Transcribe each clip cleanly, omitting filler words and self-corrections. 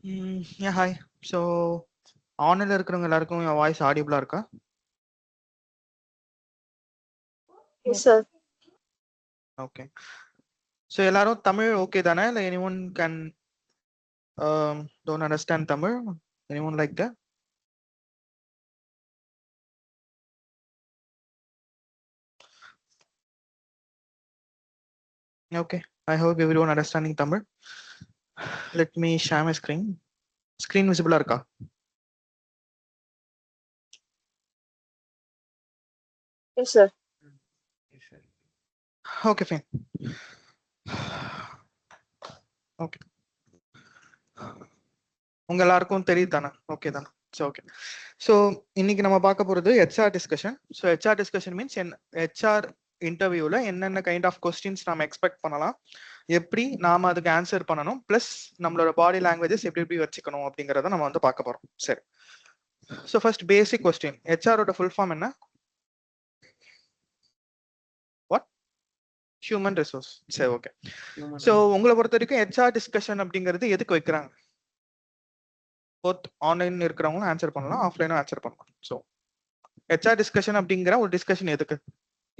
Yeah, hi. So, ஆன்ல இருக்கிறவங்க எல்லாருக்கும் என் வாய்ஸ் ஆடிபிளா இருக்கா? Yes, sir. ஓகே. ஸோ எல்லாரும் தமிழ் ஓகே தானே? இல்லை anyone can don't understand Tamil? Anyone like that? Okay. I hope everyone understanding Tamil. Let me share my screen. Screen visible இருக்கா? Yes, sir. Okay, fine. Okay. உங்க எல்லாருக்கும் தெரியுது தானே? Okay தானே? So okay. So இன்னைக்கு நம்ம பார்க்க போகிறது HR discussion. So HR discussion means HR இன்டர்வியூவில் என்னென்ன கைண்ட் ஆஃப் கொஸ்டின்ஸ் நம்ம எக்ஸ்பெக்ட் பண்ணலாம், எப்படி நாம அதுக்கு ஆன்சர் பண்ணணும், ப்ளஸ் நம்மளோட பாடி லாங்குவேஜஸ் எப்படி எப்படி வச்சுக்கணும் அப்படிங்கிறத நம்ம வந்து பார்க்க போகிறோம். சரி. ஸோ ஃபர்ஸ்ட் பேசிக் கொஸ்டின், ஹெச்ஆரோட ஃபுல் ஃபார்ம் என்ன? வாட்? Human resource. சரி, ஓகே. ஸோ உங்களை பொறுத்த வரைக்கும் ஹெச்ஆர் டிஸ்கஷன் அப்படிங்கிறது எதுக்கு வைக்கிறாங்க? போத் ஆன்லைன் இருக்கிறவங்களும் ஆன்சர் பண்ணலாம், ஆஃப்லைனும் ஆன்சர் பண்ணலாம். ஸோ ஹெச்ஆர் டிஸ்கஷன் அப்படிங்கிற ஒரு டிஸ்கஷன் எதுக்கு?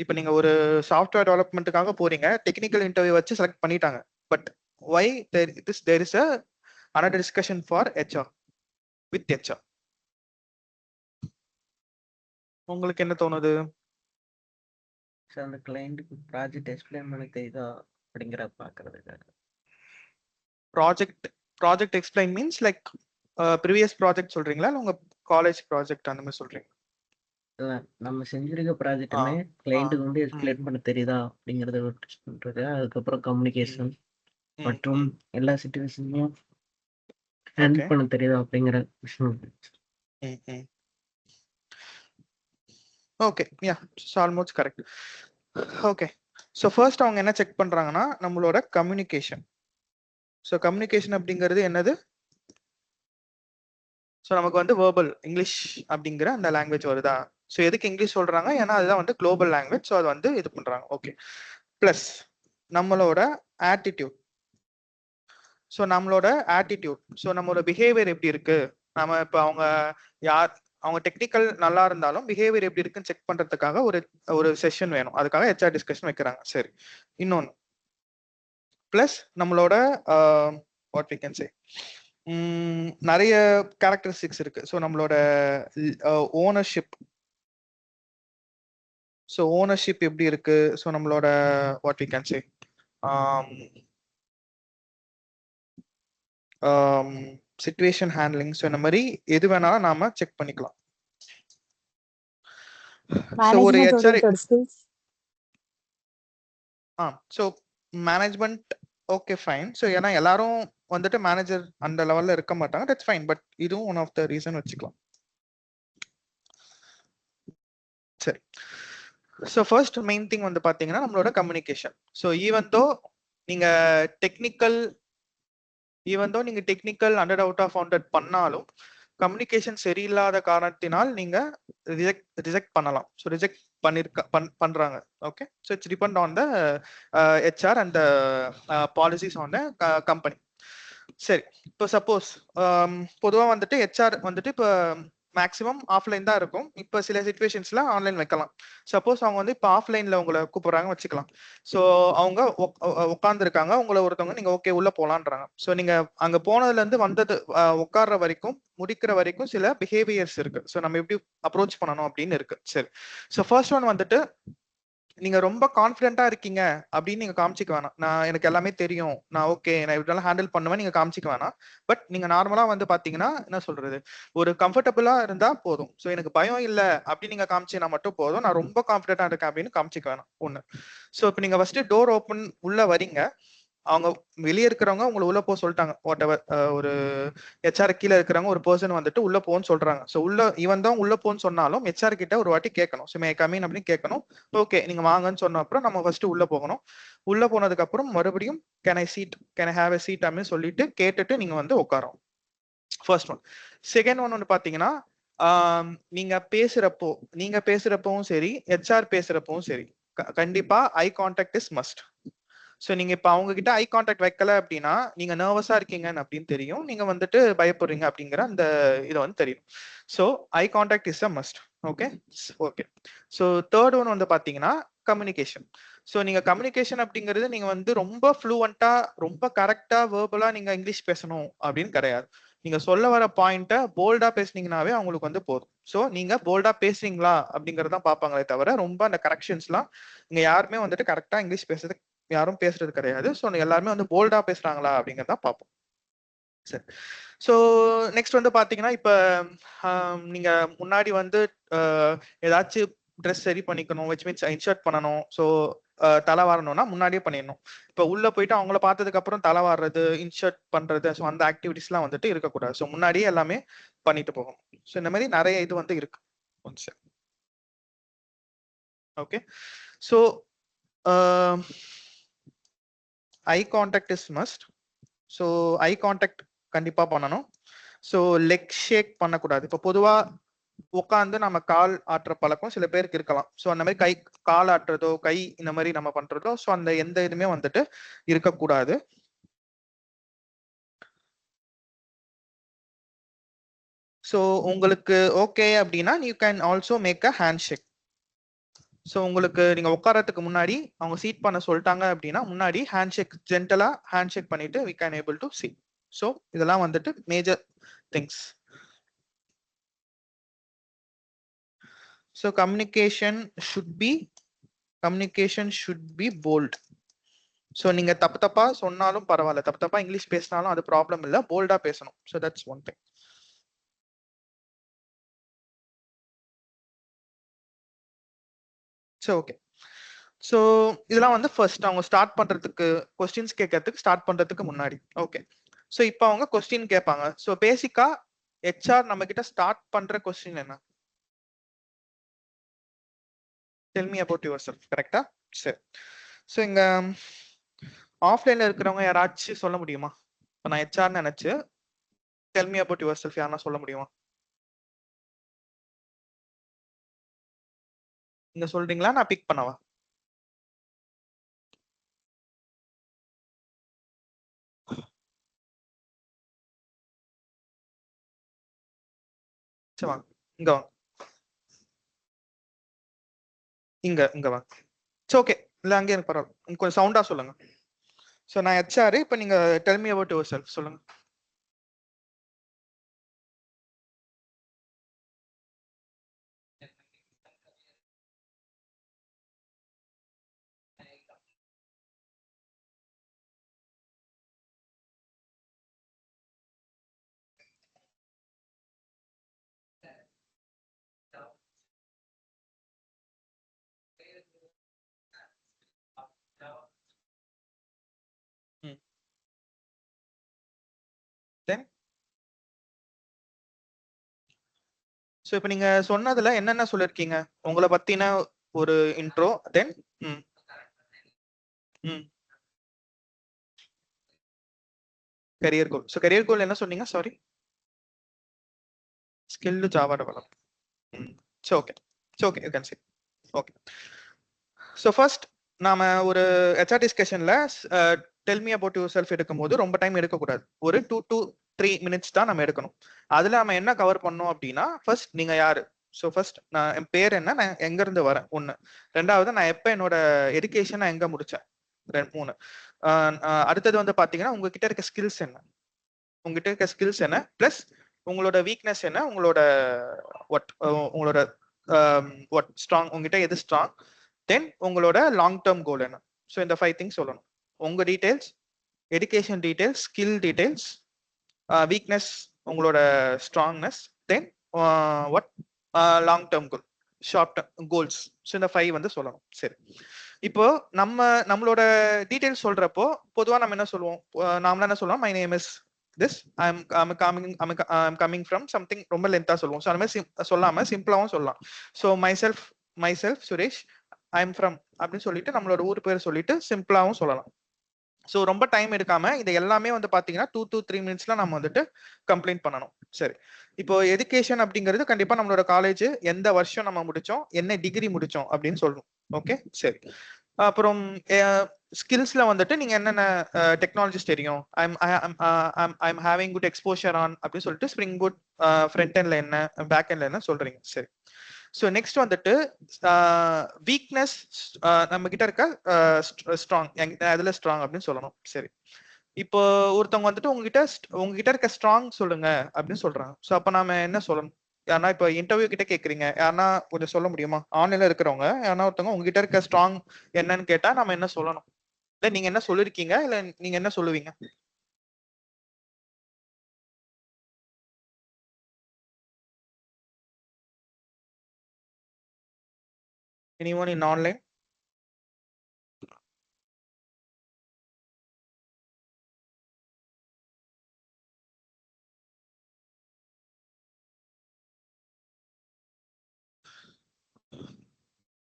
இப்போ நீங்க ஒரு சாஃப்ட்வேர் டெவலப்மெண்ட்டுக்காக போறீங்க, டெக்னிக்கல் இன்டர்வியூ வச்சு செலக்ட் பண்ணிட்டாங்க, but why there is another discussion for HR with HR? உங்களுக்கு என்ன தோணுது? அந்த கிளையண்ட்டுக்கு ப்ராஜெக்ட் எக்ஸ்பிளைன் பண்ண தெரியுதா அப்படிங்கிற பார்க்கறதுக்காக. Project explain means like previous project சொல்றீங்களா, இல்லை உங்க காலேஜ் ப்ராஜெக்ட் அந்த மாதிரி சொல்றீங்க? இல்லை, நம்ம செஞ்சிருக்க ப்ராஜெக்ட்டுமே கிளையண்ட்டுக்கு வந்து எக்ஸ்பிளைன் பண்ண தெரியுதா அப்படிங்கிறத டெஸ்ட் பண்ணுறது. அதுக்கப்புறம் கம்யூனிகேஷன் மற்றும் எல்லா சிச்சுவேஷனையும் ஹேண்டில் பண்ண தெரியுதா அப்படிங்கிற விஷயம். Okay, yeah, almost correct. Okay, so first அவங்க என்ன செக் பண்றாங்கன்னா நம்மளோட கம்யூனிகேஷன். ஸோ கம்யூனிகேஷன் அப்படிங்கிறது என்னது? ஸோ நமக்கு வந்து வேர்பல் இங்கிலீஷ் அப்படிங்கிற அந்த லாங்குவேஜ் வருதா? ஸோ எதுக்கு இங்கிலீஷ் சொல்றாங்க? ஏன்னா அதுதான் வந்து குளோபல் லாங்குவேஜ். ஸோ அது வந்து இது பண்றாங்க. ஓகே. ப்ளஸ் நம்மளோட ஆட்டிடியூட். ஸோ நம்மளோட ஆட்டிடியூட், ஸோ நம்மளோட பிஹேவியர் எப்படி இருக்கு? நம்ம இப்போ அவங்க டெக்னிக்கல் நல்லா இருந்தாலும் பிஹேவியர் எப்படி இருக்குன்னு செக் பண்றதுக்காக ஒரு செஷன் வேணும். அதுக்காக ஹெச்ஆர் டிஸ்கஷன் வைக்கிறாங்க. சரி. இன்னொன்று ப்ளஸ் நம்மளோட வாட் வி கேன் சே நிறைய கேரக்டரிஸ்டிக்ஸ் இருக்கு. ஸோ நம்மளோட ஓனர்ஷிப். ஸோ ஓனர்ஷிப் எப்படி இருக்கு? ஸோ நம்மளோட what we can say situation handling. So இந்த மாதிரி எது வேணாலும் நாம செக் பண்ணிக்கலாம். ஸோ ஒரு HR so management okay fine. So ஏன்னா எல்லாரும் வந்துட்டு மேனேஜர் அந்த லெவல்ல இருக்க மாட்டாங்க, தட்ஸ் ஃபைன். பட் இதுவும் ஒன் ஆஃப் த ரீசன் வச்சுக்கலாம். சரி. ஸோ ஃபர்ஸ்ட் மெயின் திங் வந்து பாத்தீங்கன்னா நம்மளோட கம்யூனிகேஷன். ஸோ ஈவன் தோ நீங்க டெக்னிக்கல் ஹண்ட்ரட் அவுட் ஆஃப் 100 பண்ணாலும் கம்யூனிகேஷன் சரியில்லாத காரணத்தினால் நீங்க ரிஜெக்ட் பண்ணலாம். ஸோ ரிஜெக்ட் பண்றாங்க. Okay. So it's depend on the HR and policies on the company. சரி. இப்போ சப்போஸ் பொதுவாக வந்துட்டு ஹெச்ஆர் வந்துட்டு இப்போ மேக்ஸிமம் ஆஃப்லைன் தான் இருக்கும். இப்போ சில சிச்சுவேஷன்ஸ்ல ஆன்லைன் வைக்கலாம். சப்போஸ் அவங்க வந்து இப்போ ஆஃப்லைன்ல உங்களை கூப்பிடுறாங்க வச்சுக்கலாம். ஸோ அவங்க உட்காந்துருக்காங்க, உங்களை ஒருத்தவங்க நீங்க ஓகே உள்ள போலான்றாங்க. ஸோ நீங்க அங்க போனதுல இருந்து வந்தது உட்கார்ற வரைக்கும் முடிக்கிற வரைக்கும் சில பிஹேவியர்ஸ் இருக்கு. ஸோ நம்ம எப்படி அப்ரோச் பண்ணணும் அப்படின்னு இருக்கு. சரி. ஸோ ஃபர்ஸ்ட் ஒன் வந்துட்டு நீங்க ரொம்ப கான்ஃபிடென்ட்டா இருக்கீங்க அப்படின்னு நீங்க காமிச்சிக்க வேணாம். நான் எனக்கு எல்லாமே தெரியும், நான் ஓகே, நான் இப்படிலாம் ஹேண்டில் பண்ணுவேன் நீங்க காமிச்சிக்க வேணாம். பட் நீங்க நார்மலா வந்து பாத்தீங்கன்னா என்ன சொல்றது, ஒரு கம்ஃபர்டபுளா இருந்தா போதும். ஸோ எனக்கு பயம் இல்லை அப்படின்னு நீங்க காமிச்சினா மட்டும் போதும். நான் ரொம்ப கான்ஃபிடென்ட்டா இருக்கேன் அப்படின்னு காமிச்சிக்க வேணாம். ஒண்ணு. ஸோ இப்போ நீங்க ஃபர்ஸ்ட் டோர் ஓப்பன் உள்ள வரீங்க, அவங்க வெளியே இருக்கிறவங்க உங்களை உள்ள போக சொல்லிட்டாங்க. வாட் எவர் ஒரு ஹெச்ஆர் கீழே இருக்கிறவங்க ஒரு பர்சன் வந்துட்டு உள்ள போன்னு சொல்றாங்க. ஸோ உள்ள ஈவன் தான் உள்ள போன்னு சொன்னாலும் ஹெச்ஆர் கிட்ட ஒரு வாட்டி கேட்கணும். ஸோ மே கமின் அப்படின்னு கேட்கணும். ஓகே நீங்க வாங்கன்னு சொன்ன அப்புறம் நம்ம ஃபர்ஸ்ட் உள்ள போகணும். உள்ள போனதுக்கு அப்புறம் மறுபடியும் can I have a seat அப்படின்னு சொல்லிட்டு கேட்டுட்டு நீங்க வந்து உட்காரும். First one. செகண்ட் ஒன் வந்து பாத்தீங்கன்னா நீங்க பேசுறப்பவும் சரி, ஹெச்ஆர் பேசுறப்பவும் சரி, கண்டிப்பா eye contact is must. So நீங்க இப்போ அவங்க கிட்ட ஐ கான்டாக்ட் வைக்கல அப்படின்னா நீங்க நர்வஸா இருக்கீங்கன்னு அப்படின்னு தெரியும், நீங்க வந்துட்டு பயப்படுறீங்க அப்படிங்கிற அந்த இதை வந்து தெரியும். So eye contact is a must. Okay okay. So third one வந்து பாத்தீங்கன்னா கம்யூனிகேஷன். ஸோ நீங்க கம்யூனிகேஷன் அப்படிங்கிறது நீங்க வந்து ரொம்ப ஃப்ளூவெண்டா ரொம்ப கரெக்டா வேர்பலா நீங்க இங்கிலீஷ் பேசணும் அப்படின்னு கிடையாது. நீங்க சொல்ல வர பாயிண்ட்டை போல்டா பேசுனீங்கன்னாவே அவங்களுக்கு வந்து போதும். ஸோ நீங்க போல்டா பேசுறீங்களா அப்படிங்கறதான் பார்ப்பாங்களே தவிர ரொம்ப அந்த கரெக்ஷன்ஸ்லாம் இங்க யாருமே வந்துட்டு கரெக்டா இங்கிலீஷ் பேசுறது யாரும் பேசுறது கிடையாது. ஸோ எல்லாருமே வந்து போல்டா பேசுறாங்களா அப்படிங்கறத பார்ப்போம். சரி. ஸோ நெக்ஸ்ட் வந்து பாத்தீங்கன்னா இப்ப நீங்க முன்னாடி வந்து ஏதாச்சும் ட்ரெஸ் சரி பண்ணிக்கணும், விச் மீன்ஸ் இன்ஷர்ட் பண்ணணும். ஸோ தலை வாரணும்னா முன்னாடியே பண்ணிடணும். இப்போ உள்ள போயிட்டு அவங்கள பார்த்ததுக்கு அப்புறம் தலை வாடுறது, இன்ஷர்ட் பண்றது, ஸோ அந்த ஆக்டிவிட்டிஸ்லாம் வந்துட்டு இருக்கக்கூடாது. ஸோ முன்னாடியே எல்லாமே பண்ணிட்டு போகணும். ஸோ இந்த மாதிரி நிறைய இது வந்து இருக்கு. Okay. So eye contact is must. So eye contact கண்டிப்பா பண்ணணும். ஸோ லெக் ஷேக் பண்ணக்கூடாது. இப்போ பொதுவா உட்காந்து நம்ம கால் ஆட்டுற பழக்கம் சில பேருக்கு இருக்கலாம். ஸோ அந்த மாதிரி கால் ஆட்டுறதோ கை இந்த மாதிரி நம்ம பண்றதோ ஸோ அந்த எந்த இதுவுமே வந்துட்டு இருக்கக்கூடாது. ஸோ உங்களுக்கு ஓகே அப்படின்னா you can also make a hand shake. So உங்களுக்கு நீங்க உட்காரத்துக்கு முன்னாடி அவங்க சீட் பண்ண சொல்லிட்டாங்க அப்படின்னா முன்னாடி ஹேண்ட் ஷேக் ஜென்டலா ஹேண்ட் ஷேக் பண்ணிட்டு we can able to seat. So இதெல்லாம் வந்துட்டு major things. So communication should be bold. So நீங்க தப்பா சொன்னாலும் பரவாயில்ல, தப்பா இங்கிலீஷ் பேசினாலும் அது ப்ராப்ளம் இல்ல, போல்டா பேசணும். So that's one thing. So okay. So இதெல்லாம் வந்து ஃபர்ஸ்ட் அவங்க ஸ்டார்ட் பண்றதுக்கு क्वेश्चंस கேட்கறதுக்கு ஸ்டார்ட் பண்றதுக்கு முன்னாடி. ஓகே. ஸோ இப்போ அவங்க क्वेश्चन கேட்பாங்க. ஸோ பேசிக்கா ஹெச்ஆர் நம்ம கிட்ட ஸ்டார்ட் பண்ற क्वेश्चन என்ன? Tell me about yourself. கரெக்டா? சரி. ஸோ இங்க ஆஃப்லைன்ல இருக்கிறவங்க யாராச்சும் சொல்ல முடியுமா? இப்போ நான் ஹெச்ஆர் நினைச்சு tell me about yourself யாரா சொல்ல முடியுமா? நீங்க சொல்றீங்களா நான் பிக் பண்ணவா? சரி வாங்க, இங்க வாங்க, இங்க வாங்க. சரி ஓகே. இல்ல அங்கே எனக்கு பரவாயில்ல, கொஞ்சம் சவுண்டா சொல்லுங்க. ஸோ நான் ஹெச்ஆர். இப்போ நீங்க tell me about yourself சொல்லுங்க. தென் ஸோ இப்போ நீங்க சொன்னதுல என்னென்ன சொல்லிருக்கீங்க? உங்களை பத்தின ஒரு intro, then career goal. So career goal என்ன சொன்னீங்க? Sorry, skilled Java develop. So okay. So okay, you can see. Okay. So first நாம ஒரு ஹெச்ஆர் டிஸ்கஷன்ல tell me about yourself எடுக்கும்போது ரொம்ப டைம் எடுக்கக்கூடாது. ஒரு 2 to 3 minutes தான் நம்ம எடுக்கணும். அதுல நம்ம என்ன கவர் பண்ணோம் அப்படின்னா ஃபர்ஸ்ட் நீங்க யாரு. ஸோ ஃபர்ஸ்ட் நான் என் பேர் என்ன, நான் எங்க இருந்து வரேன், ஒண்ணு. ரெண்டாவது நான் எப்ப என்னோட எஜுகேஷன் எங்க முடிச்சேன், 3. அடுத்தது வந்து பாத்தீங்கன்னா உங்ககிட்ட இருக்க ஸ்கில்ஸ் என்ன, உங்ககிட்ட இருக்க ஸ்கில்ஸ் என்ன, பிளஸ் உங்களோட வீக்னஸ் என்ன, உங்களோட உங்களோட ஸ்ட்ராங், உங்ககிட்ட எது ஸ்ட்ராங், தென் உங்களோட லாங் டேர்ம் கோல் என்ன. ஸோ இந்த 5 திங்ஸ் சொல்லணும். உங்க details, education details, skill details, weakness, உங்களோட strongness, then long term goal, short term goals. So இந்த 5 வந்து சொல்லணும். சரி, இப்போ நம்மளோட டீடைல்ஸ் சொல்றப்போ பொதுவா நம்ம என்ன சொல்லுவோம்? நாமளா என்ன சொல்லுவோம்? My name is this, I'm coming from something ரொம்ப லென்த்தா சொல்லுவோம். ஸோ அந்த மாதிரி சொல்லாம சிம்பிளாவும் சொல்லலாம். So myself Suresh, I'm from அப்படின்னு சொல்லிட்டு நம்மளோட ஊர் பேர் சொல்லிட்டு சிம்பிளாவும் சொல்லலாம். ஸோ ரொம்ப டைம் எடுக்காம இது எல்லாமே வந்து பாத்தீங்கன்னா 2 to 3 minutesல நம்ம வந்துட்டு கம்ப்ளைண்ட் பண்ணணும். சரி, இப்போ எஜுகேஷன் அப்படிங்கிறது கண்டிப்பா நம்மளோட காலேஜ் எந்த வருஷம் நம்ம முடிச்சோம், என்ன டிகிரி முடிச்சோம் அப்படின்னு சொல்லணும். ஓகே, சரி. அப்புறம் ஸ்கில்ஸ்ல வந்துட்டு நீங்க என்னென்ன டெக்னாலஜிஸ் தெரியும், I'm having good exposure on அப்படின்னு சொல்லிட்டு ஸ்ப்ரிங் பூட் ஃப்ரண்ட் எண்ட்ல என்ன பேக் எண்ட்ல என்ன சொல்றீங்க. சரி. ஸோ நெக்ஸ்ட் வந்துட்டு வீக்னஸ் நம்ம கிட்ட இருக்க ஸ்ட்ராங், அதுல ஸ்ட்ராங் அப்படின்னு சொல்லணும். சரி. இப்போ ஒருத்தவங்க வந்துட்டு உங்ககிட்ட இருக்க ஸ்ட்ராங் சொல்லுங்க அப்படின்னு சொல்றாங்க. ஸோ அப்ப நாம என்ன சொல்லணும்? யாருன்னா இப்போ இன்டர்வியூ கிட்ட கேக்குறீங்க, யாருன்னா கொஞ்சம் சொல்ல முடியுமா? ஆன்லைன்ல இருக்கிறவங்க யாருன்னா ஒருத்தவங்க உங்ககிட்ட இருக்க ஸ்ட்ராங் என்னன்னு கேட்டா நம்ம என்ன சொல்லணும்? இல்ல நீங்க என்ன சொல்லிருக்கீங்க, இல்ல நீங்க என்ன சொல்லுவீங்க? Anyone in online?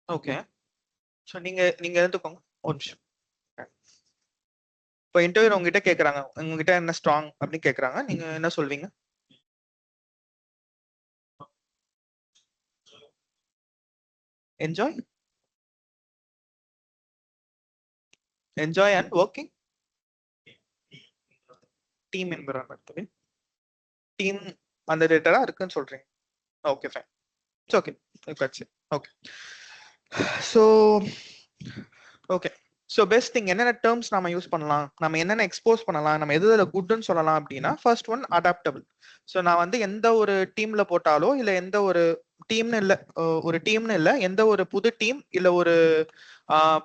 Okay. So நீங்க நீங்க எடுத்துக்கோங்க ஒரு நிமிஷம். இப்போ இன்டர்வியூ உங்ககிட்ட கேக்குறாங்க, உங்ககிட்ட என்ன ஸ்ட்ராங் அப்படின்னு கேக்குறாங்க, நீங்க என்ன சொல்வீங்க? Enjoy enjoy and working team environment. Team அந்த ரிலேட்டடா இருக்குன்னு சொல்றீங்க. Okay fine. It's okay. Okay. So okay. So best thing என்னென்ன டேர்ம்ஸ் நம்ம யூஸ் பண்ணலாம், நம்ம என்னென்ன எக்ஸ்போஸ் பண்ணலாம், நம்ம எதுல குட்னு சொல்லலாம் அப்படின்னா, ஃபர்ஸ்ட் ஒன் அடாப்டபிள். ஸோ நான் வந்து எந்த ஒரு டீம்ல போட்டாலோ இல்ல எந்த ஒரு டீம்னு இல்ல, ஒரு டீம்னு இல்ல, எந்த ஒரு புது டீம் இல்ல ஒரு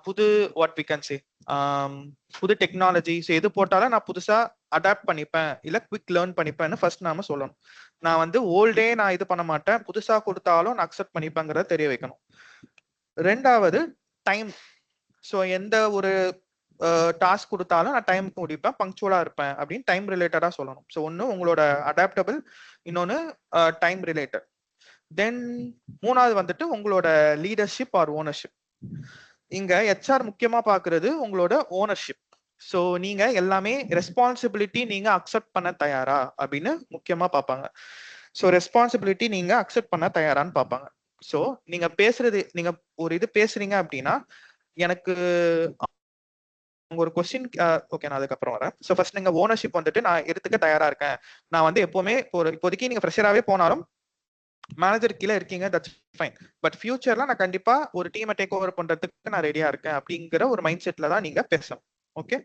புது வாட் வி கேன் சே புது டெக்னாலஜிஸ் எது போட்டாலும் நான் புதுசா அடாப்ட் பண்ணிப்பேன் இல்ல குவிக் லேர்ன் பண்ணிப்பேன்னு ஃபர்ஸ்ட் நாம சொல்லணும். நான் வந்து ஓல்டே நான் இது பண்ண மாட்டேன், புதுசா கொடுத்தாலும் நான் அக்செப்ட் பண்ணிப்பேங்கிறத தெரிய வைக்கணும். ரெண்டாவது டைம். ஸோ எந்த ஒரு டாஸ்க் கொடுத்தாலும் நான் டைமுக்கு முடிப்பேன், பங்க்சுவலா இருப்பேன் அப்படின்னு டைம் ரிலேட்டடா சொல்லணும். ஸோ ஒன்று உங்களோட அடாப்டபிள், இன்னொன்று டைம் ரிலேட்டட். தென் மூணாவது வந்துட்டு உங்களோட லீடர்ஷிப் ஆர் ஓனர்ஷிப். இங்க ஹெச்ஆர் முக்கியமா பாக்குறது உங்களோட ஓனர்ஷிப். ஸோ நீங்க எல்லாமே ரெஸ்பான்சிபிலிட்டி நீங்க அக்செப்ட் பண்ண தயாரா அப்படின்னு முக்கியமா பார்ப்பாங்க. ஸோ ரெஸ்பான்சிபிலிட்டி நீங்க அக்செப்ட் பண்ண தயாரான்னு பார்ப்பாங்க. ஸோ நீங்க பேசுறது, நீங்க ஒரு இது பேசுறீங்க அப்படின்னா, எனக்கு ஒரு கொஸ்டின் ஓகே நான் அதுக்கப்புறம் வரேன். ஸோ ஃபர்ஸ்ட் நீங்க ஓனர்ஷிப் வந்துட்டு நான் எடுத்துக்க தயாரா இருக்கேன். நான் வந்து எப்பவுமே இப்போதைக்கு நீங்க ஃப்ரெஷராகவே போனாலும் மேனேஜர் கீழே இருக்கீங்க, தட்ஸ் ஃபைன். பட் ஃபியூச்சர்ல நான் கண்டிப்பா ஒரு டீமை டேக் ஓவர் பண்றதுக்கு நான் ரெடியா இருக்கேன் அப்படிங்கிற ஒரு மைண்ட் செட்ல தான் நீங்க பேசணும். ஓகே.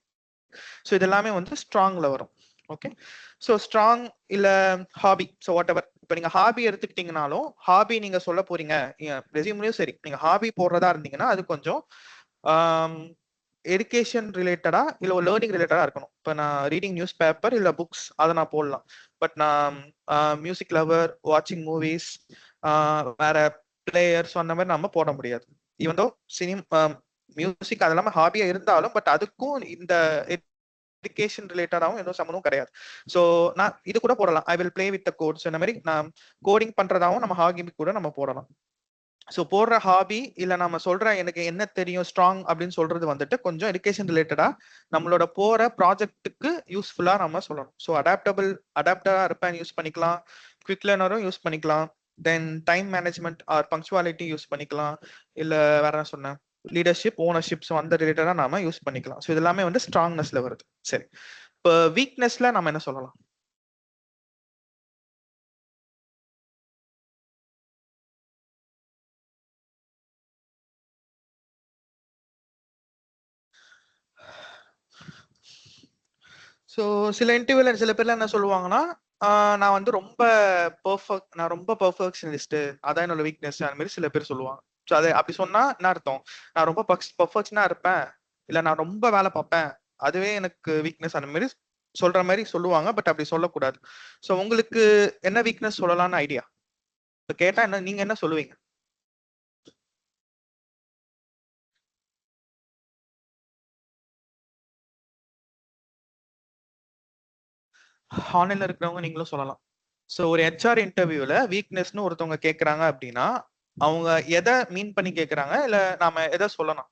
ஸோ இது எல்லாமே வந்து ஸ்ட்ராங்ல வரும். ஓகே. ஸோ ஸ்ட்ராங் இல்ல ஹாபி, ஸோ வாட் எவர். இப்போ நீங்க ஹாபி எடுத்துக்கிட்டீங்கனாலும், ஹாபி நீங்க சொல்ல போறீங்க ரெசியூம்லயும் சரி, நீங்க ஹாபி போடுறதா இருந்தீங்கன்னா அது கொஞ்சம் எஜுகேஷன் ரிலேட்டடா இல்ல ஒரு லேர்னிங் ரிலேட்டடா இருக்கணும். இப்போ நான் ரீடிங் நியூஸ் பேப்பர் இல்ல புக்ஸ் அதை நான் போடலாம். பட் நான் மியூசிக் லவர், வாட்சிங் மூவிஸ், வேற பிளேயர்ஸ் அந்த மாதிரி நம்ம போட முடியாது. ஈவன் தோ மியூசிக் அது இல்லாம ஹாபியா இருந்தாலும், பட் அதுக்கும் இந்த எஜுகேஷன் ரிலேட்டடாகவும் எதுவும் சம்மந்தமும் கிடையாது. ஸோ நான் இது கூட போடலாம், I will play with the coats. இந்த மாதிரி நான் கோடிங் பண்றதாவும் நம்ம ஹாபி கூட நம்ம போடலாம். ஸோ போடுற ஹாபி இல்ல நம்ம சொல்ற எனக்கு என்ன தெரியும் ஸ்ட்ராங் அப்படின்னு சொல்றது வந்துட்டு கொஞ்சம் எஜுகேஷன் ரிலேட்டடா நம்மளோட போற ப்ராஜெக்ட்டுக்கு யூஸ்ஃபுல்லா நம்ம சொல்லணும். ஸோ அடாப்டரா இருப்பேன் யூஸ் பண்ணிக்கலாம், குவிக் லேர்னரும் யூஸ் பண்ணிக்கலாம், தென் time management R punctuality use பண்ணிக்கலாம், இல்ல வேற என்ன சொன்னேன், லீடர்ஷிப், ஓனர்ஷிப், ஸோ அந்த ரிலேட்டடா நாம யூஸ் பண்ணிக்கலாம். ஸோ இது எல்லாமே வந்து ஸ்ட்ராங்னஸ்ல வருது. சரி. இப்போ வீக்னஸ்ல நம்ம என்ன சொல்லலாம்? ஸோ சில இன்டர்வியூல சில பேர்ல என்ன சொல்லுவாங்கன்னா, நான் வந்து நான் ரொம்ப பெர்ஃபெக்ஷனிஸ்ட், அதான் என்னோட வீக்னஸ் அந்த மாதிரி சில பேர் சொல்லுவாங்க. ஸோ அது அப்படி சொன்னா என்ன அர்த்தம்? நான் ரொம்ப பெர்ஃபெக்ஷனா இருப்பேன், இல்ல நான் ரொம்ப வேலை பார்ப்பேன், அதுவே எனக்கு வீக்னஸ் அந்த மாதிரி சொல்ற மாதிரி சொல்லுவாங்க. பட் அப்படி சொல்லக்கூடாது. ஸோ உங்களுக்கு என்ன வீக்னஸ் சொல்லலாம்னு ஐடியா? இப்போ கேட்டா என்ன நீங்க என்ன சொல்லுவீங்க? ஆன்லைன்ல இருக்கிறவங்க நீங்களும் சொல்லலாம். ஸோ ஒரு ஹெச்ஆர் இன்டர்வியூல வீக்னஸ்னு ஒருத்தவங்க கேட்கறாங்க அப்படின்னா, அவங்க எதை மீன் பண்ணி கேட்கறாங்க, இல்ல நாம எதை சொல்லணும்?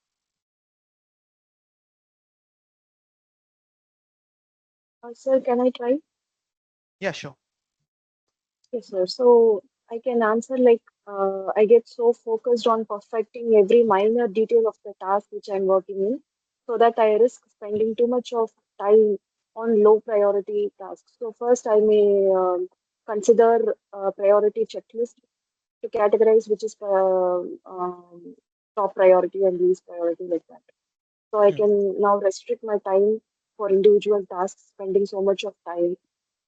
Sir, can I try? Yeah sure. Yes, sir. So I can answer like I get so focused on perfecting every minor detail of the task which I'm working in. so that I risk spending too much of time on low priority tasks. So first, I may consider a priority checklist to categorize which is top priority and least priority, like that. So I can now restrict my time for individual tasks, spending so much of time,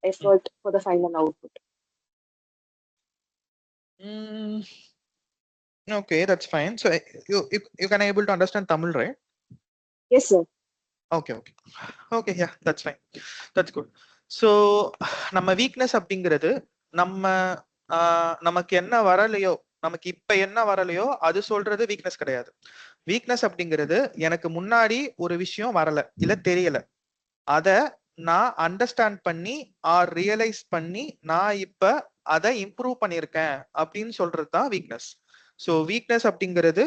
effort for the final output. Okay, that's fine. So you can able to understand Tamil, right? Yes, sir. Okay, yeah, that's fine. That's good. So நம்ம weakness அப்படிங்கிறது நம்ம நமக்கு என்ன வரலையோ, நமக்கு இப்ப என்ன வரலையோ அது சொல்றது வீக்னஸ் கிடையாது. வீக்னஸ் அப்படிங்கிறது எனக்கு முன்னாடி ஒரு விஷயம் வரல இல்ல தெரியல, அத நான் அண்டர்ஸ்டாண்ட் பண்ணி ஆர் ரியலைஸ் பண்ணி நான் இப்ப அதை இம்ப்ரூவ் பண்ணியிருக்கேன் அப்படின்னு சொல்றது தான் வீக்னஸ். ஸோ வீக்னஸ் அப்படிங்கிறது,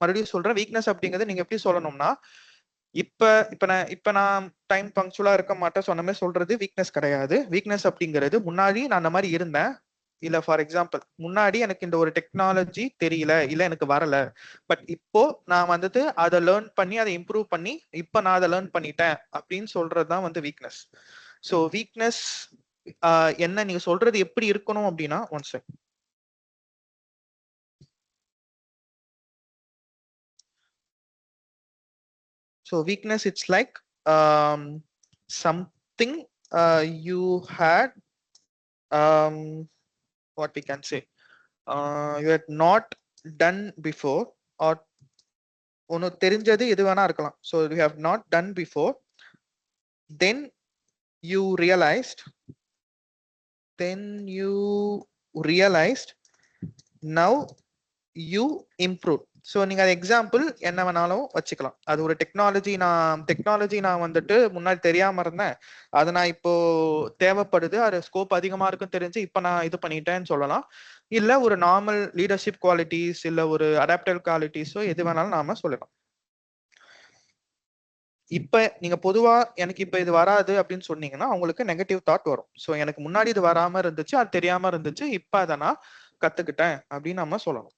மறுபடியும் சொல்றேன், வீக்னஸ் அப்படிங்கிறது நீங்க எப்படி சொல்லணும்னா, இப்ப நான் டைம் பங்க்சுவலா இருக்க மாட்டேன் சொன்ன மாதிரி சொல்றது வீக்னஸ் கிடையாது. வீக்னஸ் அப்படிங்கிறது முன்னாடி நான் அந்த மாதிரி இருந்தேன், இல்ல ஃபார் எக்ஸாம்பிள் முன்னாடி எனக்கு இந்த ஒரு டெக்னாலஜி தெரியல இல்ல எனக்கு வரல, பட் இப்போ நான் வந்துட்டு அதை லேர்ன் பண்ணி அதை இம்ப்ரூவ் பண்ணி இப்ப நான் அதை லேர்ன் பண்ணிட்டேன் அப்படின்னு சொல்றதுதான் வந்து வீக்னஸ். ஸோ வீக்னஸ் என்ன நீங்க சொல்றது எப்படி இருக்கணும் அப்படின்னா, one second. So weakness, it's like something you had, what we can say, you had not done before, or ஒன்னு தெரிஞ்சது எது வேணா இருக்கலாம். So you have not done before, then you realized, now you improved. So நீங்க அது example என்ன வேணாலும் வச்சுக்கலாம். அது ஒரு டெக்னாலஜி நான் வந்துட்டு முன்னாடி தெரியாம இருந்தேன், அது நான் இப்போ தேவைப்படுது, அது ஸ்கோப் அதிகமா இருக்குன்னு தெரிஞ்சு இப்ப நான் இது பண்ணிட்டேன்னு சொல்லலாம். இல்ல ஒரு நார்மல் லீடர்ஷிப் குவாலிட்டிஸ் இல்ல ஒரு அடாப்டபிள் குவாலிட்டிஸோ எது வேணாலும் நாம சொல்லலாம். இப்ப நீங்க பொதுவா எனக்கு இப்ப இது வராது அப்படின்னு சொன்னீங்கன்னா உங்களுக்கு நெகட்டிவ் தாட் வரும். ஸோ எனக்கு முன்னாடி இது வராம இருந்துச்சு, அது தெரியாம இருந்துச்சு, இப்ப அதை நான் கத்துக்கிட்டேன் அப்படின்னு நம்ம சொல்லணும்.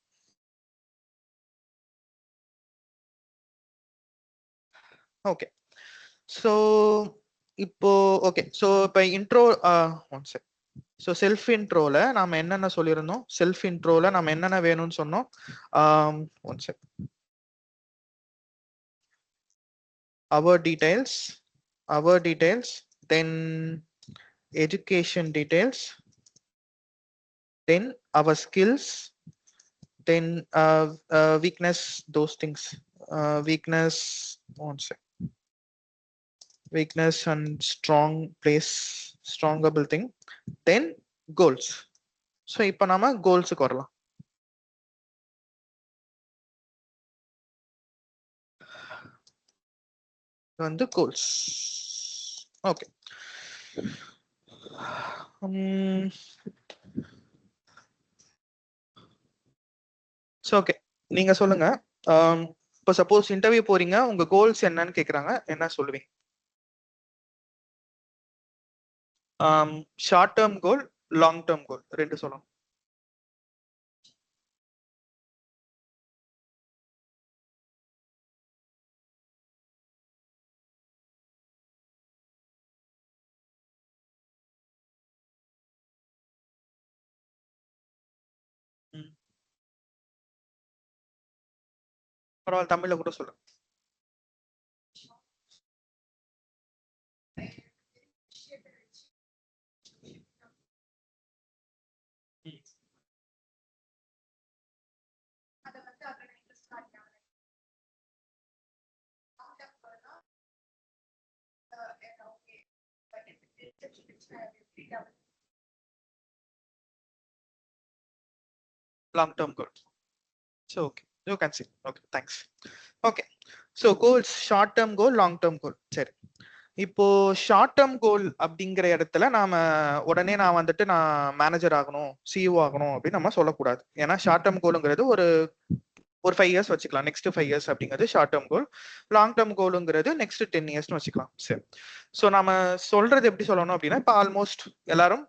ஓகே, ஸோ இப்போ intro one check. So self இன்ட்ரோல நாம என்னென்ன சொல்லியிருந்தோம், செல்ஃப் இன்ட்ரோல நம்ம என்னென்ன வேணும்னு சொன்னோம். One check. our details, then education details, then our skills, then weakness, those things, weakness, one sec, weakness and strongable thing, then goals. So ipo nama goals ku varalam. வந்து goals. Okay. ஸோ ஓகே, நீங்க சொல்லுங்க. இப்போ suppose interview போறீங்க, உங்க goals என்னன்னு கேக்குறாங்க, என்ன சொல்லுவீங்க? Short term goal, long term கோல், ரெண்டு சொல்லணும். பரவாயில்ல, தமிழ்ல கூட சொல்லுங்க. Long term goal. So okay, you can see. Okay, thanks. Okay, so goals, short term goal, long term goal. சரி, இப்போ ஷார்ட் டேர்ம் கோல் அப்படிங்கிற இடத்துல நாம உடனே நான் வந்துட்டு நான் மேனேஜர் ஆகணும், சிஇஓ ஆகணும் அப்படின்னு நம்ம சொல்லக்கூடாது. ஏன்னா ஷார்ட் டேர்ம் கோலுங்கிறது ஒரு 5 years வச்சுக்கலாம். நெக்ஸ்ட் 5 years அப்படிங்கிறது short term goal. Long term கோலுங்கிறது நெக்ஸ்ட் 10 years வச்சுக்கலாம். சரி, ஸோ நம்ம சொல்றது எப்படி சொல்லணும் அப்படின்னா, இப்போ ஆல்மோஸ்ட் எல்லாரும்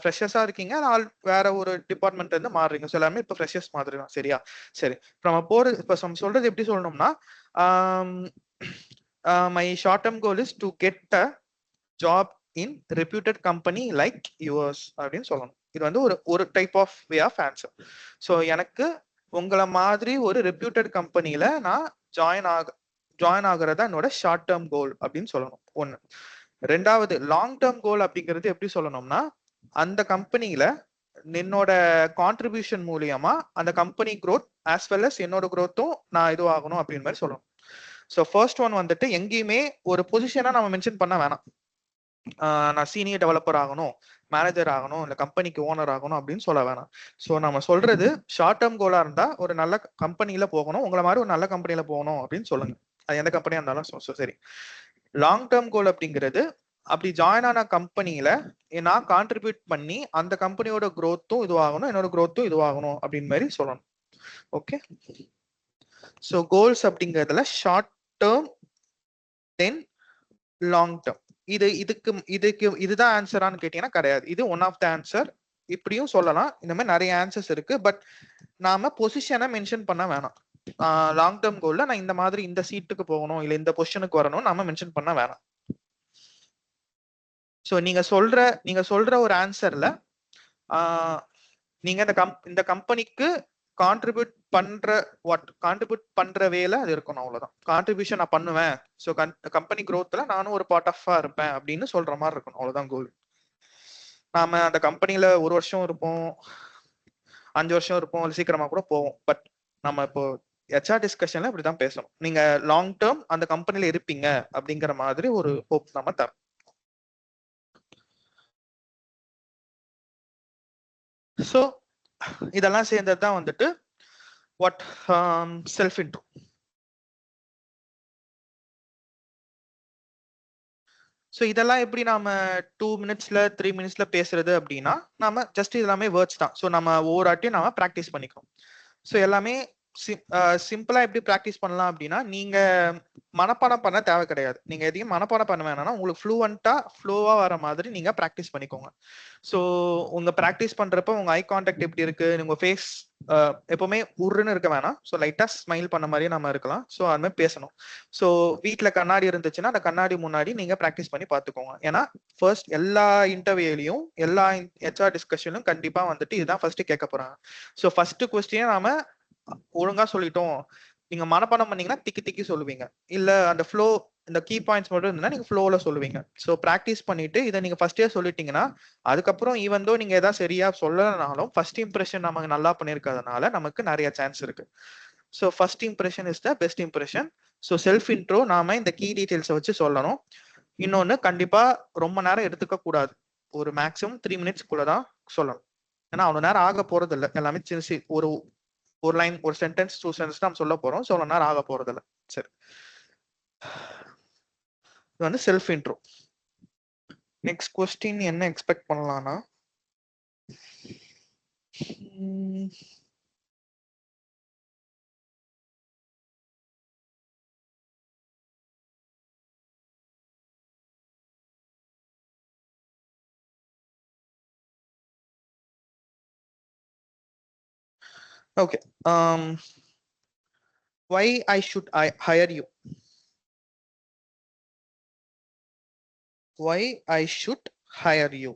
ஃப்ரெஷர்ஸா இருக்கீங்க, ஆள் வேற ஒரு டிபார்ட்மெண்ட்ல இருந்து மாறுறீங்க. ஸோ எல்லாருமே இப்போ ஃப்ரெஷர்ஸ் மாதிரி தான். சரியா? சரி. இப்போ நம்ம போறது இப்போ நம்ம சொல்றது எப்படி சொல்லணும்னா, my short term goal is to get a job in reputed company like yours அப்படின்னு சொல்லணும். இது வந்து ஒரு type of way of answer. So எனக்கு உங்களை மாதிரி ஒரு ரெப்யூட்டட் கம்பெனியில நான் ஜாயின் ஆகுறதா என்னோட ஷார்ட் டேர்ம் கோல் அப்படின்னு சொல்லணும். ஒன்று. ரெண்டாவது, லாங் டேர்ம் கோல் அப்படிங்கிறது எப்படி சொல்லணும்னா, அந்த கம்பெனியில என்னோட கான்ட்ரிபியூஷன் மூலியமா அந்த company growth as well as என்னோட growthம் நான் இதுவாகணும் அப்படின்னு மாதிரி சொல்லணும். ஸோ ஃபர்ஸ்ட் ஒன் வந்துட்டு எங்கேயுமே ஒரு பொசிஷனா நம்ம மென்ஷன் பண்ண வேணாம். நான் சீனியர் டெவலப்பர் ஆகணும், மேனேஜர் ஆகணும், இல்லை கம்பெனிக்கு ஓனர் ஆகணும் அப்படின்னு சொல்ல வேணாம். ஸோ நம்ம சொல்றது ஷார்ட் டேர்ம் கோலா இருந்தா ஒரு நல்ல கம்பெனியில போகணும், உங்களை மாதிரி ஒரு நல்ல கம்பெனியில போகணும் அப்படின்னு சொல்லுங்க. அது எந்த கம்பெனியா இருந்தாலும் சரி. லாங் டேர்ம் கோல் அப்படிங்கிறது அப்படி ஜாயின் ஆன கம்பெனியில நான் கான்ட்ரிபியூட் பண்ணி அந்த கம்பெனியோட growthம் இதுவாகணும், என்னோட growthம் இதுவாகணும் அப்படின்னு மாதிரி சொல்லணும். ஓகே. ஸோ கோல்ஸ் அப்படிங்கிறதுல ஷார்ட் டேர்ம் தென் லாங் டேர்ம். இதுதான் ஆன்சரான்னு கேட்டீங்கன்னா கிடையாது. இது ஒன் ஆஃப் த ஆன்சர். இப்படியும் சொல்லலாம். இந்த மாதிரி நிறைய ஆன்சர்ஸ் இருக்கு. பட் நாம பொசிஷனை மென்ஷன் பண்ண வேணாம். லாங் டேர்ம் கோல்ல நான் இந்த மாதிரி இந்த சீட்டுக்கு போகணும், இல்லை இந்த பொசிஷனுக்கு வரணும் நாம மென்ஷன் பண்ண வேணாம். ஸோ நீங்க சொல்ற ஒரு ஆன்சர்ல நீங்க இந்த கம்பெனிக்கு கான்ட்ரிபியூட் பண்ற வேலை அது இருக்கணும். அவ்வளவுதான். கான்ட்ரிபியூஷன் நான் பண்ணுவேன், ஸோ கம்பெனி growthல நானும் ஒரு பார்ட் ஆஃபா இருப்பேன் அப்படின்னு சொல்ற மாதிரி இருக்கணும். அவ்வளவுதான் கோல். நாம அந்த கம்பெனில 1 வருஷம் இருப்போம், 5 வருஷம் இருப்போம், இல்லை சீக்கிரமா கூட போவோம். பட் நம்ம இப்போ ஹெச்ஆர் டிஸ்கஷன்ல இப்படிதான் பேசணும். நீங்க லாங் டேர்ம் அந்த கம்பெனில இருப்பீங்க அப்படிங்கிற மாதிரி ஒரு ஹோப் நம்ம தரோம். ஸோ இதெல்லாம் சேர்ந்தது தான் வந்துட்டு வாட் செல்ஃப் இன்ட்ரோ. ஸோ இதெல்லாம் எப்படி நாம 2 மினிட்ஸ்ல 3 மினிட்ஸ்ல பேசுறது அப்படின்னா, நாம ஜஸ்ட் இது எல்லாமே வேர்ட்ஸ் தான். ஸோ நம்ம ஒவ்வொரு நாம ப்ராக்டிஸ் பண்ணிக்கிறோம். ஸோ எல்லாமே சிம்பிளா எப்படி ப்ராக்டிஸ் பண்ணலாம் அப்படின்னா, நீங்க மனப்பாடம் பண்ண தேவை கிடையாது. நீங்க எதையும் மனப்பாடம் பண்ண வேணாம்னா உங்களுக்கு ஃப்ளோவா வர மாதிரி நீங்க ப்ராக்டிஸ் பண்ணிக்கோங்க. ஸோ உங்க ப்ராக்டிஸ் பண்றப்ப உங்க ஐ கான்டாக்ட் எப்படி இருக்கு, உங்க ஃபேஸ் எப்பவுமே உருன்னு இருக்க வேணாம். ஸோ லைட்டா ஸ்மைல் பண்ண மாதிரியே நம்ம இருக்கலாம். ஸோ அது மாதிரி பேசணும். ஸோ வீட்டில் கண்ணாடி இருந்துச்சுன்னா அந்த கண்ணாடி முன்னாடி நீங்க ப்ராக்டிஸ் பண்ணி பார்த்துக்கோங்க. ஏன்னா ஃபர்ஸ்ட் எல்லா இன்டர்வியூலையும் எல்லா ஹெச்ஆர் டிஸ்கஷனும் கண்டிப்பா வந்துட்டு இதுதான் ஃபர்ஸ்ட் கேட்க போறாங்க. ஸோ ஃபர்ஸ்ட் கொஸ்டினே நாம ஒழுங்கா சொல்லிட்டோம், நீங்க மனப்பாடம் பண்ணீங்கன்னா திக்கி திக்கி சொல்லுவீங்க. இல்ல அந்த ஃப்ளோ இந்த கீ பாயிண்ட்ஸ் மட்டும் இருந்தா நீங்க ஃப்ளோல சொல்லுவீங்க. ஸோ ப்ராக்டிஸ் பண்ணிட்டு இதை நீங்க ஃபர்ஸ்டே சொல்லிட்டீங்கன்னா அதுக்கப்புறம் ஈவன் தோ நீங்க ஏதாவது சரியா சொல்லலைனாலும் ஃபர்ஸ்ட் இம்ப்ரெஷன் நமக்கு நல்லா பண்ணிருக்கிறதுனால நமக்கு நிறைய சான்ஸ் இருக்கு. So first impression is the best impression. So self intro நாம இந்த கீ டீடைல்ஸை வச்சு சொல்லணும். இன்னொன்னு கண்டிப்பா ரொம்ப நேரம் எடுத்துக்க கூடாது. ஒரு மேக்ஸிமம் 3 மினிட்ஸ்க்குள்ள தான் சொல்லணும். ஏன்னா அவ்வளவு நேரம் ஆக போறது இல்லை. எல்லாமே சின்ன ஒரு லைன், ஒரு சென்டென்ஸ், 2 சென்டென்ஸ் நம்ம சொல்ல போறோம். ஸோ அவ்வளவு நேரம் ஆக போறது இல்லை. சரி, இது வந்து செல்ஃப் இன்ட்ரோ. நெக்ஸ்ட் கொஸ்டின் என்ன எக்ஸ்பெக்ட் பண்ணலாம்னா, okay, why I should hire you? Why I should hire you?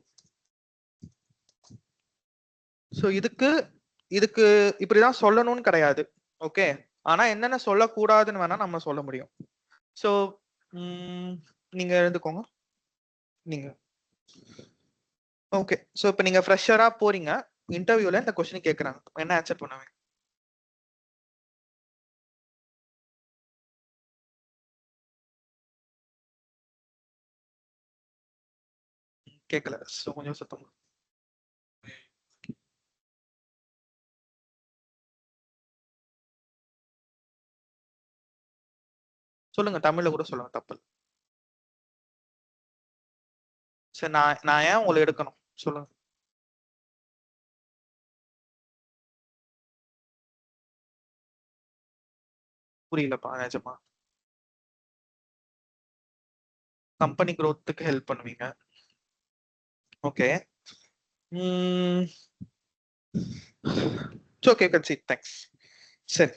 So இதுக்கு இப்படிதான் சொல்லணும்னு கிடையாது. ஓகே, ஆனா என்னென்ன சொல்லக்கூடாதுன்னு வேணா நம்ம சொல்ல முடியும். ஸோ நீங்க எழுந்துக்கோங்க. நீங்க ஓகே. ஸோ இப்போ நீங்க ஃப்ரெஷரா போறீங்க, இன்டர்வியூல இந்த கொஸ்டின் கேட்கறாங்க, என்ன ஆன்சர் பண்ணுவீங்க? கேட்கல. ஸோ கொஞ்சம் சத்தம் சொல்லுங்க, தமிழ்ல கூட சொல்லுங்க, தப்பு. சரி, நான் ஏன் உங்களை எடுக்கணும் சொல்லுங்க. புரியலப்பா நிஜமா. கம்பெனி growthக்கு ஹெல்ப் பண்ணுவீங்க. Okay, okay conceit thanks. சரி,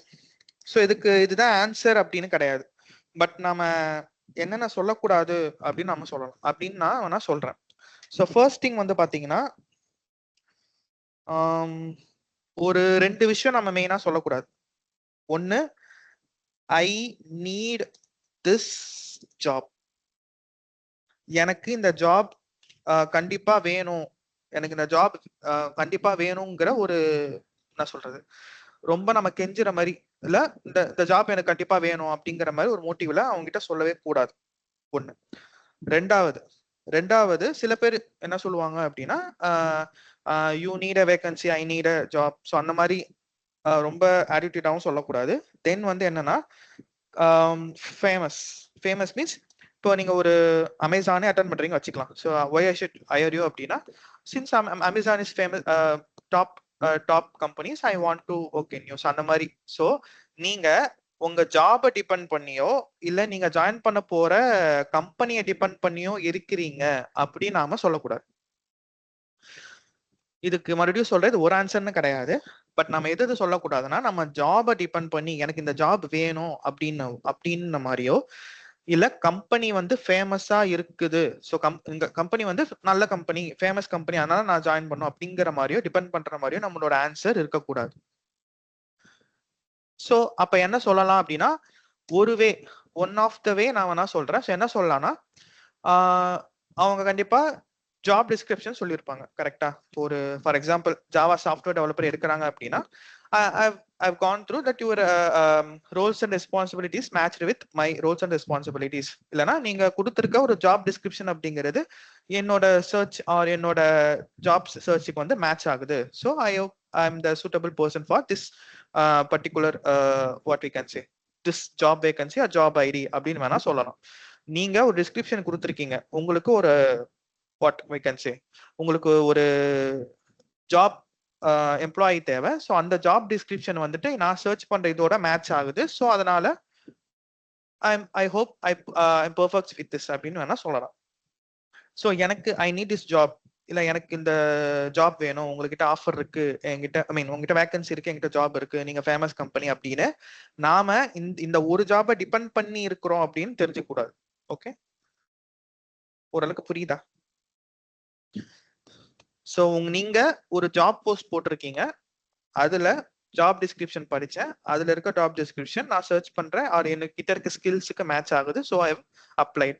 ஸோ இதுதான் ஆன்சர் அப்படின்னு கிடையாது. பட் நாம என்னென்ன சொல்லக்கூடாது அப்படின்னு நம்ம சொல்லலாம் அப்படின்னு நான் வேணா சொல்றேன். ஸோ ஃபர்ஸ்ட் திங் வந்து பாத்தீங்கன்னா ஒரு 2 விஷயம் நம்ம மெயினா சொல்லக்கூடாது. ஒன்னு, ஐ நீட் திஸ் ஜாப், எனக்கு இந்த ஜாப் கண்டிப்பா வேணும், எனக்கு இந்த ஜாப் கண்டிப்பா வேணுங்கிற ஒரு என்ன சொல்றது, ரொம்ப நம்ம கெஞ்சுற மாதிரி இல்ல, இந்த ஜாப் எனக்கு கண்டிப்பா வேணும் அப்படிங்கிற மாதிரி ஒரு மோட்டிவ்ல அவங்க கிட்ட சொல்லவே கூடாது. ஒண்ணு. ரெண்டாவது சில பேர் என்ன சொல்லுவாங்க அப்படின்னா you need a vacancy, I need a job, so அந்த மாதிரி ரொம்ப ஆட்டிடியூடாகவும் சொல்லக்கூடாது. தென் வந்து என்னன்னா ஃபேமஸ் மீன்ஸ் இப்போ நீங்க ஒரு அமேசானே அட்டன் பண்றீங்க வச்சுக்கலாம். So why I should hire you அப்படின்னா, since Amazon is famous top companies, I want to work in use அந்த மாதிரி. ஸோ நீங்க உங்க ஜாபை டிபெண்ட் பண்ணியோ இல்ல நீங்க ஜாயின் பண்ண போற கம்பெனியை டிபெண்ட் பண்ணியோ இருக்கிறீங்க அப்படின்னு நாம சொல்லக்கூடாது. இதுக்கு மறுபடியும் சொல்றது ஒரு ஆன்சர்னு கிடையாது. பட் நம்ம எது சொல்லக்கூடாதுன்னா, நம்ம ஜாபை டிபெண்ட் பண்ணி எனக்கு இந்த ஜாப் வேணும் அப்படின்னு மாதிரியோ இல்ல கம்பெனி வந்து ஃபேமஸா இருக்குது, ஸோ கம்பெனி வந்து நல்ல கம்பெனி, ஃபேமஸ் கம்பெனி, அதனால நான் ஜாயின் பண்ணும் அப்படிங்கிற மாதிரியோ டிபெண்ட் பண்ற மாதிரியோ நம்மளோட ஆன்சர் இருக்கக்கூடாது. ஸோ அப்ப என்ன சொல்லலாம் அப்படின்னா, ஒன் ஆஃப் த வே நான் வேணா சொல்றேன். ஸோ என்ன சொல்லலாம்னா, அவங்க கண்டிப்பா ஜாப் டிஸ்கிரிப்ஷன் சொல்லியிருப்பாங்க கரெக்டா. ஒரு for example Java software developer எடுக்கிறாங்க அப்படின்னா, I've gone through that your roles and responsibilities matched with my roles and responsibilities. இல்லனா நீங்க கொடுத்திருக்க ஒரு ஜாப் டிஸ்கிரிப்ஷன் அப்படிங்கிறது என்னோட சர்ச் ஆர் என்னோட ஜாப் சர்ச்சுக்கு வந்து மேட்ச் ஆகுது. So I am the suitable person for this particular what we can say, this job vacancy or job ID அப்படின்னு வேணா சொல்லலாம். நீங்க ஒரு டிஸ்கிரிப்ஷன் கொடுத்திருக்கீங்க, உங்களுக்கு ஒரு what we can say, உங்களுக்கு ஒரு ஜாப் எம்ப்ளாயி தேவை. ஸோ அந்த ஜாப் டிஸ்கிரிப்ஷன் வந்துட்டு நான் சர்ச் பண்ற இதோட மேட்ச் ஆகுது. ஸோ அதனால I hope I perfect with this அப்படின்னு வேணா சொல்லலாம். ஸோ எனக்கு ஐ நீட் திஸ் ஜாப், இல்ல எனக்கு இந்த ஜாப் வேணும், உங்ககிட்ட ஆஃபர் இருக்கு என்கிட்ட, ஐ மீன் உங்ககிட்ட வேகன்சி இருக்கு, என்கிட்ட ஜாப் இருக்கு, நீங்க ஃபேமஸ் கம்பெனி அப்படின்னு நாம இந்த ஒரு ஜாபை டிபெண்ட் பண்ணி இருக்கிறோம் அப்படின்னு தெரிஞ்சுக்க கூடாது. ஓகே, ஓரளவுக்கு புரியுதா? ஸோ நீங்க ஒரு ஜாப் போஸ்ட் போட்டிருக்கீங்க, அதுல ஜாப் டிஸ்கிரிப்ஷன் படிச்சேன், அதுல இருக்க ஜாப் டிஸ்கிரிப்ஷன் நான் சர்ச் பண்றேன், அது எனக்கு கிட்ட இருக்க ஸ்கில்ஸுக்கு மேட்ச் ஆகுது, ஸோ ஐ அப்ளைட்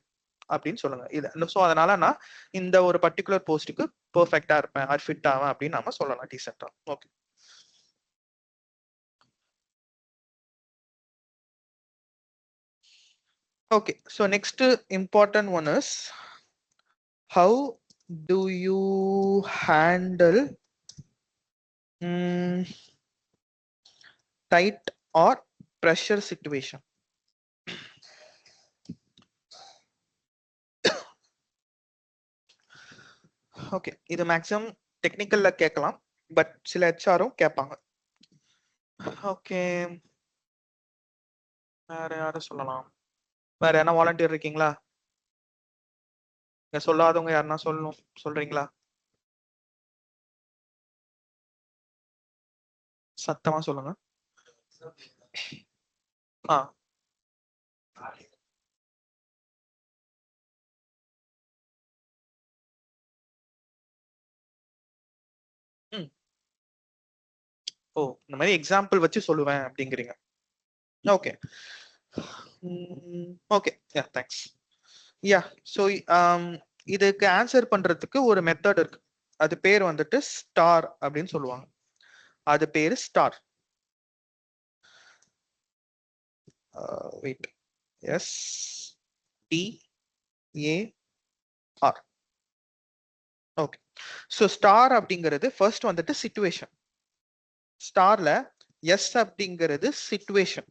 அப்படின்னு சொல்லுங்க. இது ஸோ அதனால நான் இந்த ஒரு பர்டிகுலர் போஸ்ட்டுக்கு பெர்ஃபெக்டா இருப்பேன், அது ஃபிட் ஆவேன் அப்படின்னு நாம சொல்லலாம் டீசெண்டா. Okay, okay. So next important one is how to you handle tight or pressure situation. Okay, இது மேக்ஸிமம் டெக்னிக்கல்ல கேட்கலாம், பட் சில ஹெச்ஆரும் கேட்பாங்க. ஓகே, வேற யாரும் சொல்லலாம்? வேற என்ன வாலண்டியர் இருக்கீங்களா? சொல்லாதவங்க யாருன்னா சொல்றீங்களா? சத்தமா சொல்லுங்க. ஓ, இந்த மாதிரி எக்ஸாம்பிள் வச்சு சொல்லுவேன் அப்படிங்கிறீங்க. Okay, okay, yeah thanks. யா, ஸோ இதுக்கு ஆன்சர் பண்றதுக்கு ஒரு மெத்தட் இருக்கு. அது பேர் வந்துட்டு ஸ்டார் அப்படின்னு சொல்லுவாங்க. அது பேரு star. Wait, STAR. Okay, so star அப்படிங்கிறது ஃபர்ஸ்ட் வந்துட்டு சிச்சுவேஷன். ஸ்டார்ல எஸ் அப்படிங்கிறது சிச்சுவேஷன்,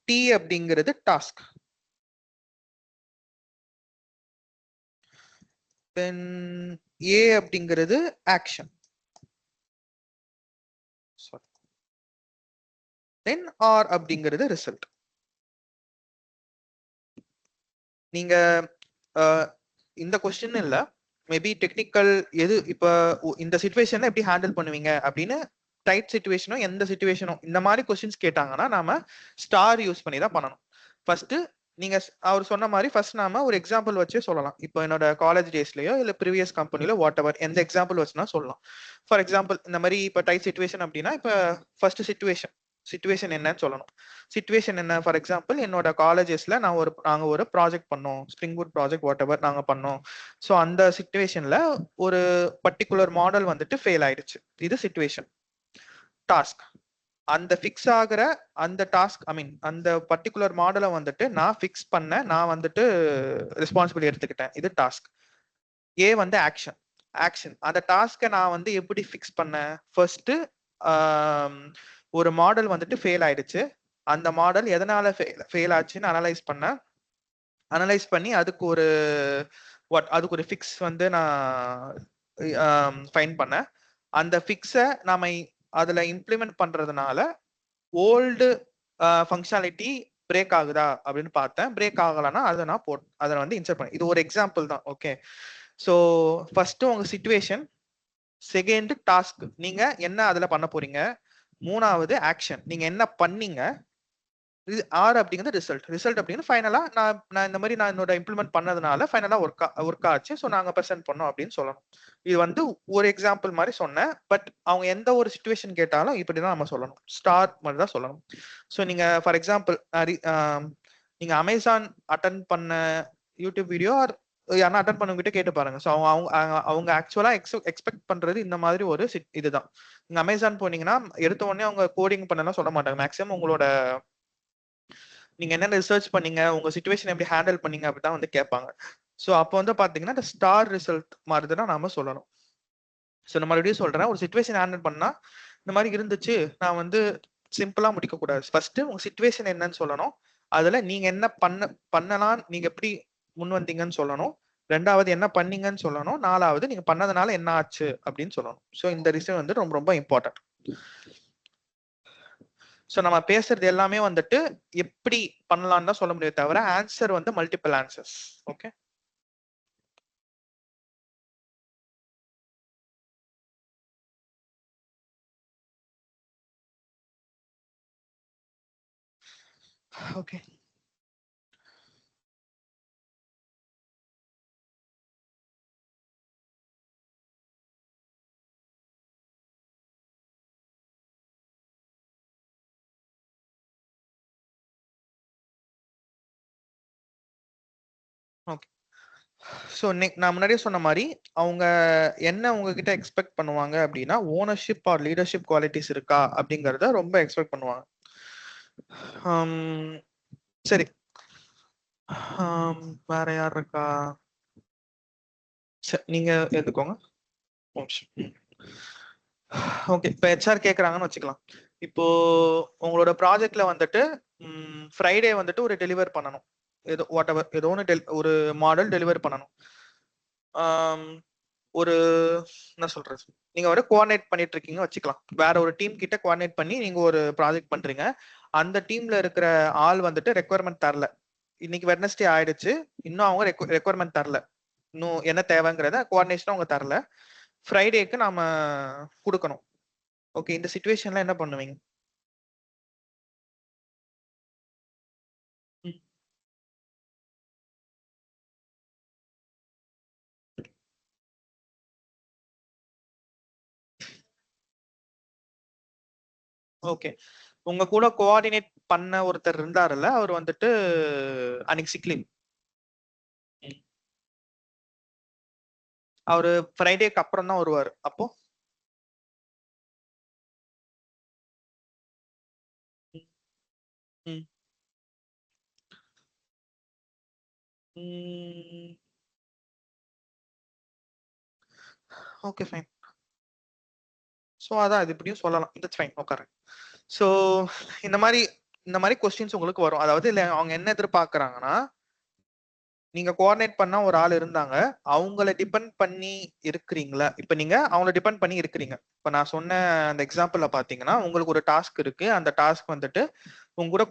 டி அப்படிங்கிறது டாஸ்க், தென் ஏ அப்படிங்கிறது ஆக்ஷன், தென் ஆர் அப்படிங்கிறது ரிசல்ட். நீங்க இந்த கொஸ்டின் இல்ல, மேபி டெக்னிக்கல் எது இப்ப இந்த சுச்சுவேஷன்ல எப்படி ஹேண்டில் பண்ணுவீங்க அப்படின்னு டைட் சுச்சுவேஷனோ எந்த சுச்சுவேஷனோ இந்த மாதிரி கொஸ்டின்ஸ் கேட்டாங்கன்னா நாம ஸ்டார் யூஸ் பண்ணி தான் பண்ணணும். ஃபர்ஸ்ட் நீங்க அவர் சொன்ன மாதிரி ஃபர்ஸ்ட் நாம ஒரு எக்ஸாம்பிள் வச்சே சொல்லலாம். இப்போ என்னோட காலேஜ் டேஸ்லயோ இல்ல ப்ரீவியஸ் கம்பெனிலோ வாட் எவர் எந்த எக்ஸாம்பிள் வச்சுனா சொல்லலாம். ஃபார் எக்ஸாம்பிள் இந்த மாதிரி இப்போ டைட் சுச்சுவேஷன் அப்படின்னா இப்போ ஃபர்ஸ்ட் சிச்சுவேஷன் என்னன்னு சொல்லணும். சிச்சுவேஷன் என்ன, ஃபார் எக்ஸாம்பிள் என்னோட காலேஜஸ்ல நாங்க ஒரு ப்ராஜெக்ட் பண்ணோம், spring boot project what ever நாங்க பண்ணோம். ஸோ அந்த சிச்சுவேஷன்ல ஒரு பர்டிகுலர் மாடல் வந்துட்டு ஃபெயில் ஆயிடுச்சு. இது சிச்சுவேஷன். டாஸ்க் அந்த ஃபிக்ஸ் ஆகிற அந்த டாஸ்க் அந்த பர்டிகுலர் மாடலை வந்துட்டு நான் ஃபிக்ஸ் பண்ண, நான் வந்துட்டு ரெஸ்பான்சிபிலிட்டி எடுத்துக்கிட்டேன். இது டாஸ்க். ஏ வந்து ஆக்ஷன் அந்த டாஸ்கை நான் வந்து எப்படி ஃபிக்ஸ் பண்ணேன், ஃபர்ஸ்ட் ஒரு மாடல் வந்துட்டு ஃபெயில் ஆயிடுச்சு. அந்த மாடல் எதனால ஃபெயில் ஆச்சுன்னு அனலைஸ் பண்ணி அதுக்கு ஒரு ஃபிக்ஸ் வந்து நான் ஃபைண்ட் பண்ணேன். அந்த ஃபிக்ஸை நாம அதுல இம்ப்ளிமெண்ட் பண்றதுனால ஓல்டு ஃபங்க்ஷனாலிட்டி பிரேக் ஆகுதா அப்படின்னு பார்த்தேன். பிரேக் ஆகலன்னா அதை வந்து இன்சர்ட் பண்ணேன். இது ஒரு எக்ஸாம்பிள் தான். ஓகே, ஸோ ஃபர்ஸ்ட் உங்க சிச்சுவேஷன், செகண்ட் டாஸ்க் நீங்க என்ன அதுல பண்ண போறீங்க, மூணாவது ஆக்ஷன் நீங்க என்ன பண்ணீங்க, ஆர் அப்படிங்கிறது ரிசல்ட் அப்படிங்கிறது ஃபைனலா நான் இந்த மாதிரி நான் என்னோட இம்ப்ளிமெண்ட் பண்ணதுனால ஃபைனலா ஒர்க் ஆச்சு, ஸோ நாங்க ப்ரெசென்ட் பண்ணோம் அப்படின்னு சொல்லணும். இது வந்து ஒரு எக்ஸாம்பிள் மாதிரி சொன்னேன். பட் அவங்க எந்த ஒரு சிச்சுவேஷன் கேட்டாலும் இப்படிதான் நம்ம சொல்லணும், ஸ்டார் மாதிரி தான் சொல்லணும். ஸோ நீங்க ஃபார் எக்ஸாம்பிள் நீங்க அமேசான் அட்டன் பண்ண யூடியூப் வீடியோ யாரா அட்டன் பண்ணவங்கிட்ட கேட்டு பாருங்க. ஸோ அவங்க ஆக்சுவலா எக்ஸ்பெக்ட் பண்றது இந்த மாதிரி ஒரு இதுதான். நீங்க அமேசான் போனீங்கன்னா எடுத்த உடனே அவங்க கோடிங் பண்ணலாம் சொல்ல மாட்டாங்க. மேக்ஸிமம் உங்களோட நீங்க என்ன ரிசர்ச் பண்ணீங்க, உங்க சிச்சுவேஷன் எப்படி ஹேண்டில் பண்ணீங்க அப்படிதான் வந்து கேட்பாங்க. ஸோ அப்போ வந்து பாத்தீங்கன்னா இந்த ஸ்டார் ரிசல்ட் மாதிரி தான் நாம சொல்லணும். ஸோ நான் மறுபடியும் சொல்றேன், ஒரு சிச்சுவேஷன் ஹேண்டில் பண்ணா இந்த மாதிரி இருந்துச்சு, நான் வந்து சிம்பிளா முடிக்க கூடாது. ஃபர்ஸ்ட் உங்க சிச்சுவேஷன் என்னன்னு சொல்லணும், அதுல நீங்க என்ன பண்ணலாம், நீங்க எப்படி முன் வந்தீங்கன்னு சொல்லணும், ரெண்டாவது என்ன பண்ணீங்கன்னு சொல்லணும், நாலாவது நீங்க பண்ணதுனால என்ன ஆச்சு அப்படின்னு சொல்லணும். ஸோ இந்த ரிசல்ட் வந்து ரொம்ப ரொம்ப இம்பார்ட்டன்ட். ஸோ நம்ம பேசுறது எல்லாமே வந்துட்டு எப்படி பண்ணலாம்னு தான் சொல்ல முடியும், தவிர ஆன்சர் வந்து multiple answers. Okay, okay. Okay, so நான் முன்னாடியே சொன்ன மாதிரி அவங்க என்ன உங்ககிட்ட எக்ஸ்பெக்ட் பண்ணுவாங்க அப்படின்னா ஓனர்ஷிப் ஆர் லீடர்ஷிப் குவாலிட்டிஸ் இருக்கா அப்படிங்கறத ரொம்ப எக்ஸ்பெக்ட் பண்ணுவாங்க. சரி, வேற யார் இருக்கா? நீங்க எடுத்துக்கோங்க. ஓகே, இப்போ ஹெச்ஆர் கேக்குறாங்கன்னு வச்சுக்கலாம். இப்போ உங்களோட ப்ராஜெக்ட்ல வந்துட்டு ஃப்ரைடே வந்துட்டு ஒரு டெலிவர் பண்ணணும், ஏதோ வாட் எவர் ஏதோ ஒரு மாடல் டெலிவர் பண்ணணும். ஒரு என்ன சொல்றது, நீங்க ஒரு கோஆர்டினேட் பண்ணிட்டு இருக்கீங்க வச்சுக்கலாம். வேற ஒரு டீம் கிட்ட கோஆர்டினேட் பண்ணி நீங்க ஒரு ப்ராஜெக்ட் பண்றீங்க. அந்த டீம்ல இருக்கிற ஆள் வந்துட்டு ரெக்குவயர்மெண்ட் தரல. இன்னைக்கு வெட்னஸ்டே ஆயிடுச்சு, இன்னும் அவங்க ரெக்குவயர்மெண்ட் தரல, இன்னும் என்ன தேவைங்கிறத கோஆர்டினேஷன் அவங்க தரல. ஃப்ரைடேக்கு நாம கொடுக்கணும். ஓகே, இந்த சிச்சுவேஷன்ல என்ன பண்ணுவீங்க? ஓகே, உங்க கூட கோஆர்டினேட் பண்ண ஒருத்தர் இருந்தாருல்ல, அவர் வந்துட்டு அன்னைக்கு சிக் லீவ். அவரு ஃப்ரைடேக்கு அப்புறம் தான் வருவாரு. அப்போ ஓகே ஃபைன். ஸோ அதான் இது இப்படியும் சொல்லலாம், இட்ஸ் ஃபைன். ஓகே, ஸோ இந்த மாதிரி கொஸ்டின்ஸ் உங்களுக்கு வரும். அதாவது இல்லை அவங்க என்ன எதிர்பார்க்கறாங்கன்னா, நீங்க கோஆர்டினேட் பண்ணா ஒரு ஆள் இருந்தாங்க, அவங்கள டிபெண்ட் பண்ணி இருக்கிறீங்களா? இப்ப நீங்க அவங்கள டிபெண்ட் பண்ணி இருக்கிறீங்க. இப்ப நான் சொன்ன அந்த எக்ஸாம்பிள்ல பாத்தீங்கன்னா, உங்களுக்கு ஒரு டாஸ்க் இருக்கு. அந்த டாஸ்க் வந்துட்டு உங்க கூட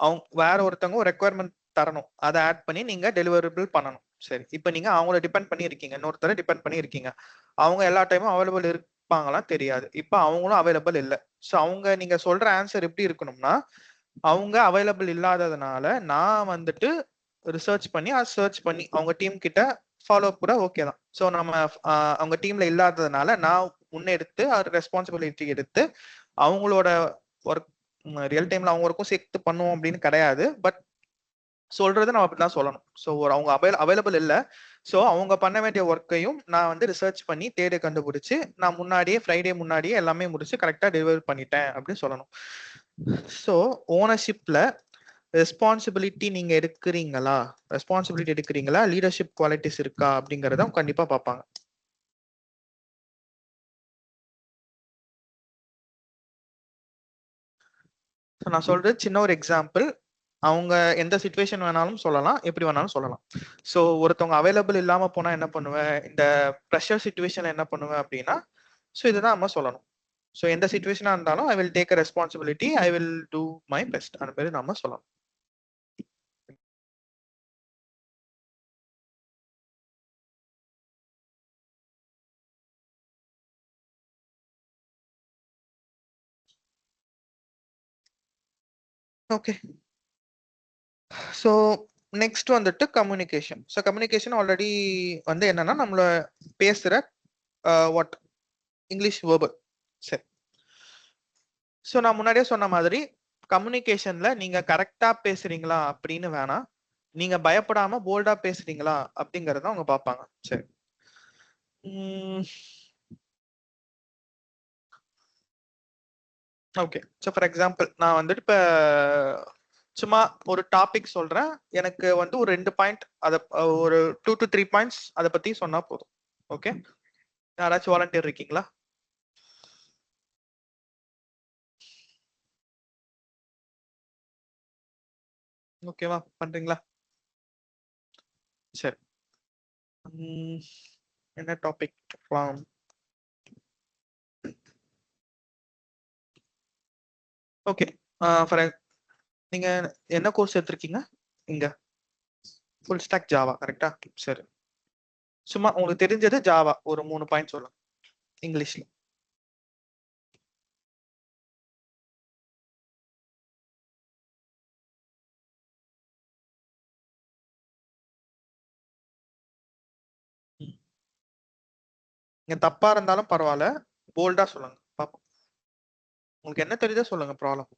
அவங்க வேற ஒருத்தவங்க ஒரு ரெக்குவயர்மெண்ட் தரணும், அதை ஆட் பண்ணி நீங்க டெலிவரபிள் பண்ணணும். சரி, இப்போ நீங்க அவங்கள டிபெண்ட் பண்ணி இருக்கீங்க, இன்னொருத்தரை டிபெண்ட் பண்ணி இருக்கீங்க. அவங்க எல்லா டைமும் அவைலபிள் இருப்பாங்களா தெரியாது. இப்போ அவங்களும் அவைலபிள் இல்லை. ஸோ அவங்க நீங்க சொல்ற ஆன்சர் எப்படி இருக்கணும்னா, அவங்க அவைலபிள் இல்லாததுனால நான் வந்துட்டு ரிசர்ச் பண்ணி சர்ச் பண்ணி அவங்க டீம் கிட்ட ஃபாலோ கூட ஓகே தான். ஸோ நம்ம அவங்க டீம்ல இல்லாததுனால நான் முன்னெடுத்து ரெஸ்பான்சிபிலிட்டி எடுத்து அவங்களோட ஒர்க் ரியல் டைம்ல அவங்க ஒர்க்கும் சேர்த்து பண்ணுவோம் அப்படின்னு கிடையாது. பட் சொல்றது நம்ம அப்படிதான் சொல்லணும். ஸோ அவங்க அவைலபிள் இல்லை. ஸோ அவங்க பண்ண வேண்டிய ஒர்க்கையும் நான் வந்து ரிசர்ச் பண்ணி தேடி கண்டுபிடிச்சு நான் முன்னாடியே ஃப்ரைடே முன்னாடியே எல்லாமே முடிச்சு கரெக்டாக டெலிவரி பண்ணிட்டேன் அப்படின்னு சொல்லணும். ஸோ ஓனர்ஷிப்ல ரெஸ்பான்சிபிலிட்டி நீங்க எடுக்கிறீங்களா, லீடர்ஷிப் குவாலிட்டிஸ் இருக்கா அப்படிங்கறத கண்டிப்பா பார்ப்பாங்க. நான் சொல்றது சின்ன ஒரு எக்ஸாம்பிள். அவங்க எந்த சிச்சுவேஷன் வேணாலும் சொல்லலாம், எப்படி வேணாலும் சொல்லலாம். ஸோ ஒருத்தவங்க அவைலபிள் இல்லாம போனா என்ன பண்ணுவேன், இந்த ப்ரெஷர் சிச்சுவேஷன்ல என்ன பண்ணுவேன் அப்படின்னா, ஸோ இதுதான் நம்ம சொல்லணும். ஸோ எந்த சிச்சுவேஷனா இருந்தாலும் I will take a responsibility, I will do my best அந்த மாதிரி நம்ம சொல்லலாம். ஓகே, ஸோ நெக்ஸ்ட் வந்துட்டு கம்யூனிகேஷன். ஸோ கம்யூனிகேஷன் ஆல்ரெடி வந்து என்னன்னா நம்மள பேசுற வாட் இங்கிலீஷ் வேர்பல். சரி, ஸோ நான் முன்னாடியே சொன்ன மாதிரி கம்யூனிகேஷன்ல நீங்க கரெக்டா பேசுறீங்களா அப்படின்னு வேணாம், நீங்க பயப்படாம போல்டா பேசுறீங்களா அப்படிங்கறத அவங்க பார்ப்பாங்க. சரி, ஓகே. ஸோ ஃபார் எக்ஸாம்பிள் நான் வந்துட்டு இப்போ சும்மா ஒரு டாபிக் சொல்றேன், எனக்கு வந்து ஒரு 2 பாயிண்ட் அதை ஒரு 2 to 3 பாயிண்ட்ஸ் அதை பத்தி சொன்னா போதும். ஓகே, யாராச்சும் வாலண்டியர் இருக்கீங்களா? ஓகேவா, பண்றீங்களா? சரி, என்ன டாபிக்? ஓகே, நீங்க என்ன கோர்ஸ் எடுத்திருக்கீங்க இங்க? ஃபுல் ஸ்டாக் ஜாவா, கரெக்டா? சரி, சும்மா உங்களுக்கு தெரிஞ்சது ஜாவா ஒரு 3 பாயிண்ட் சொல்லுங்க இங்கிலீஷ்ல. நீங்க தப்பா இருந்தாலும் பரவாயில்ல, போல்டா சொல்லுங்க பாப்போம். உங்களுக்கு என்ன தெரியுதோ சொல்லுங்க, ப்ராப்ளம்.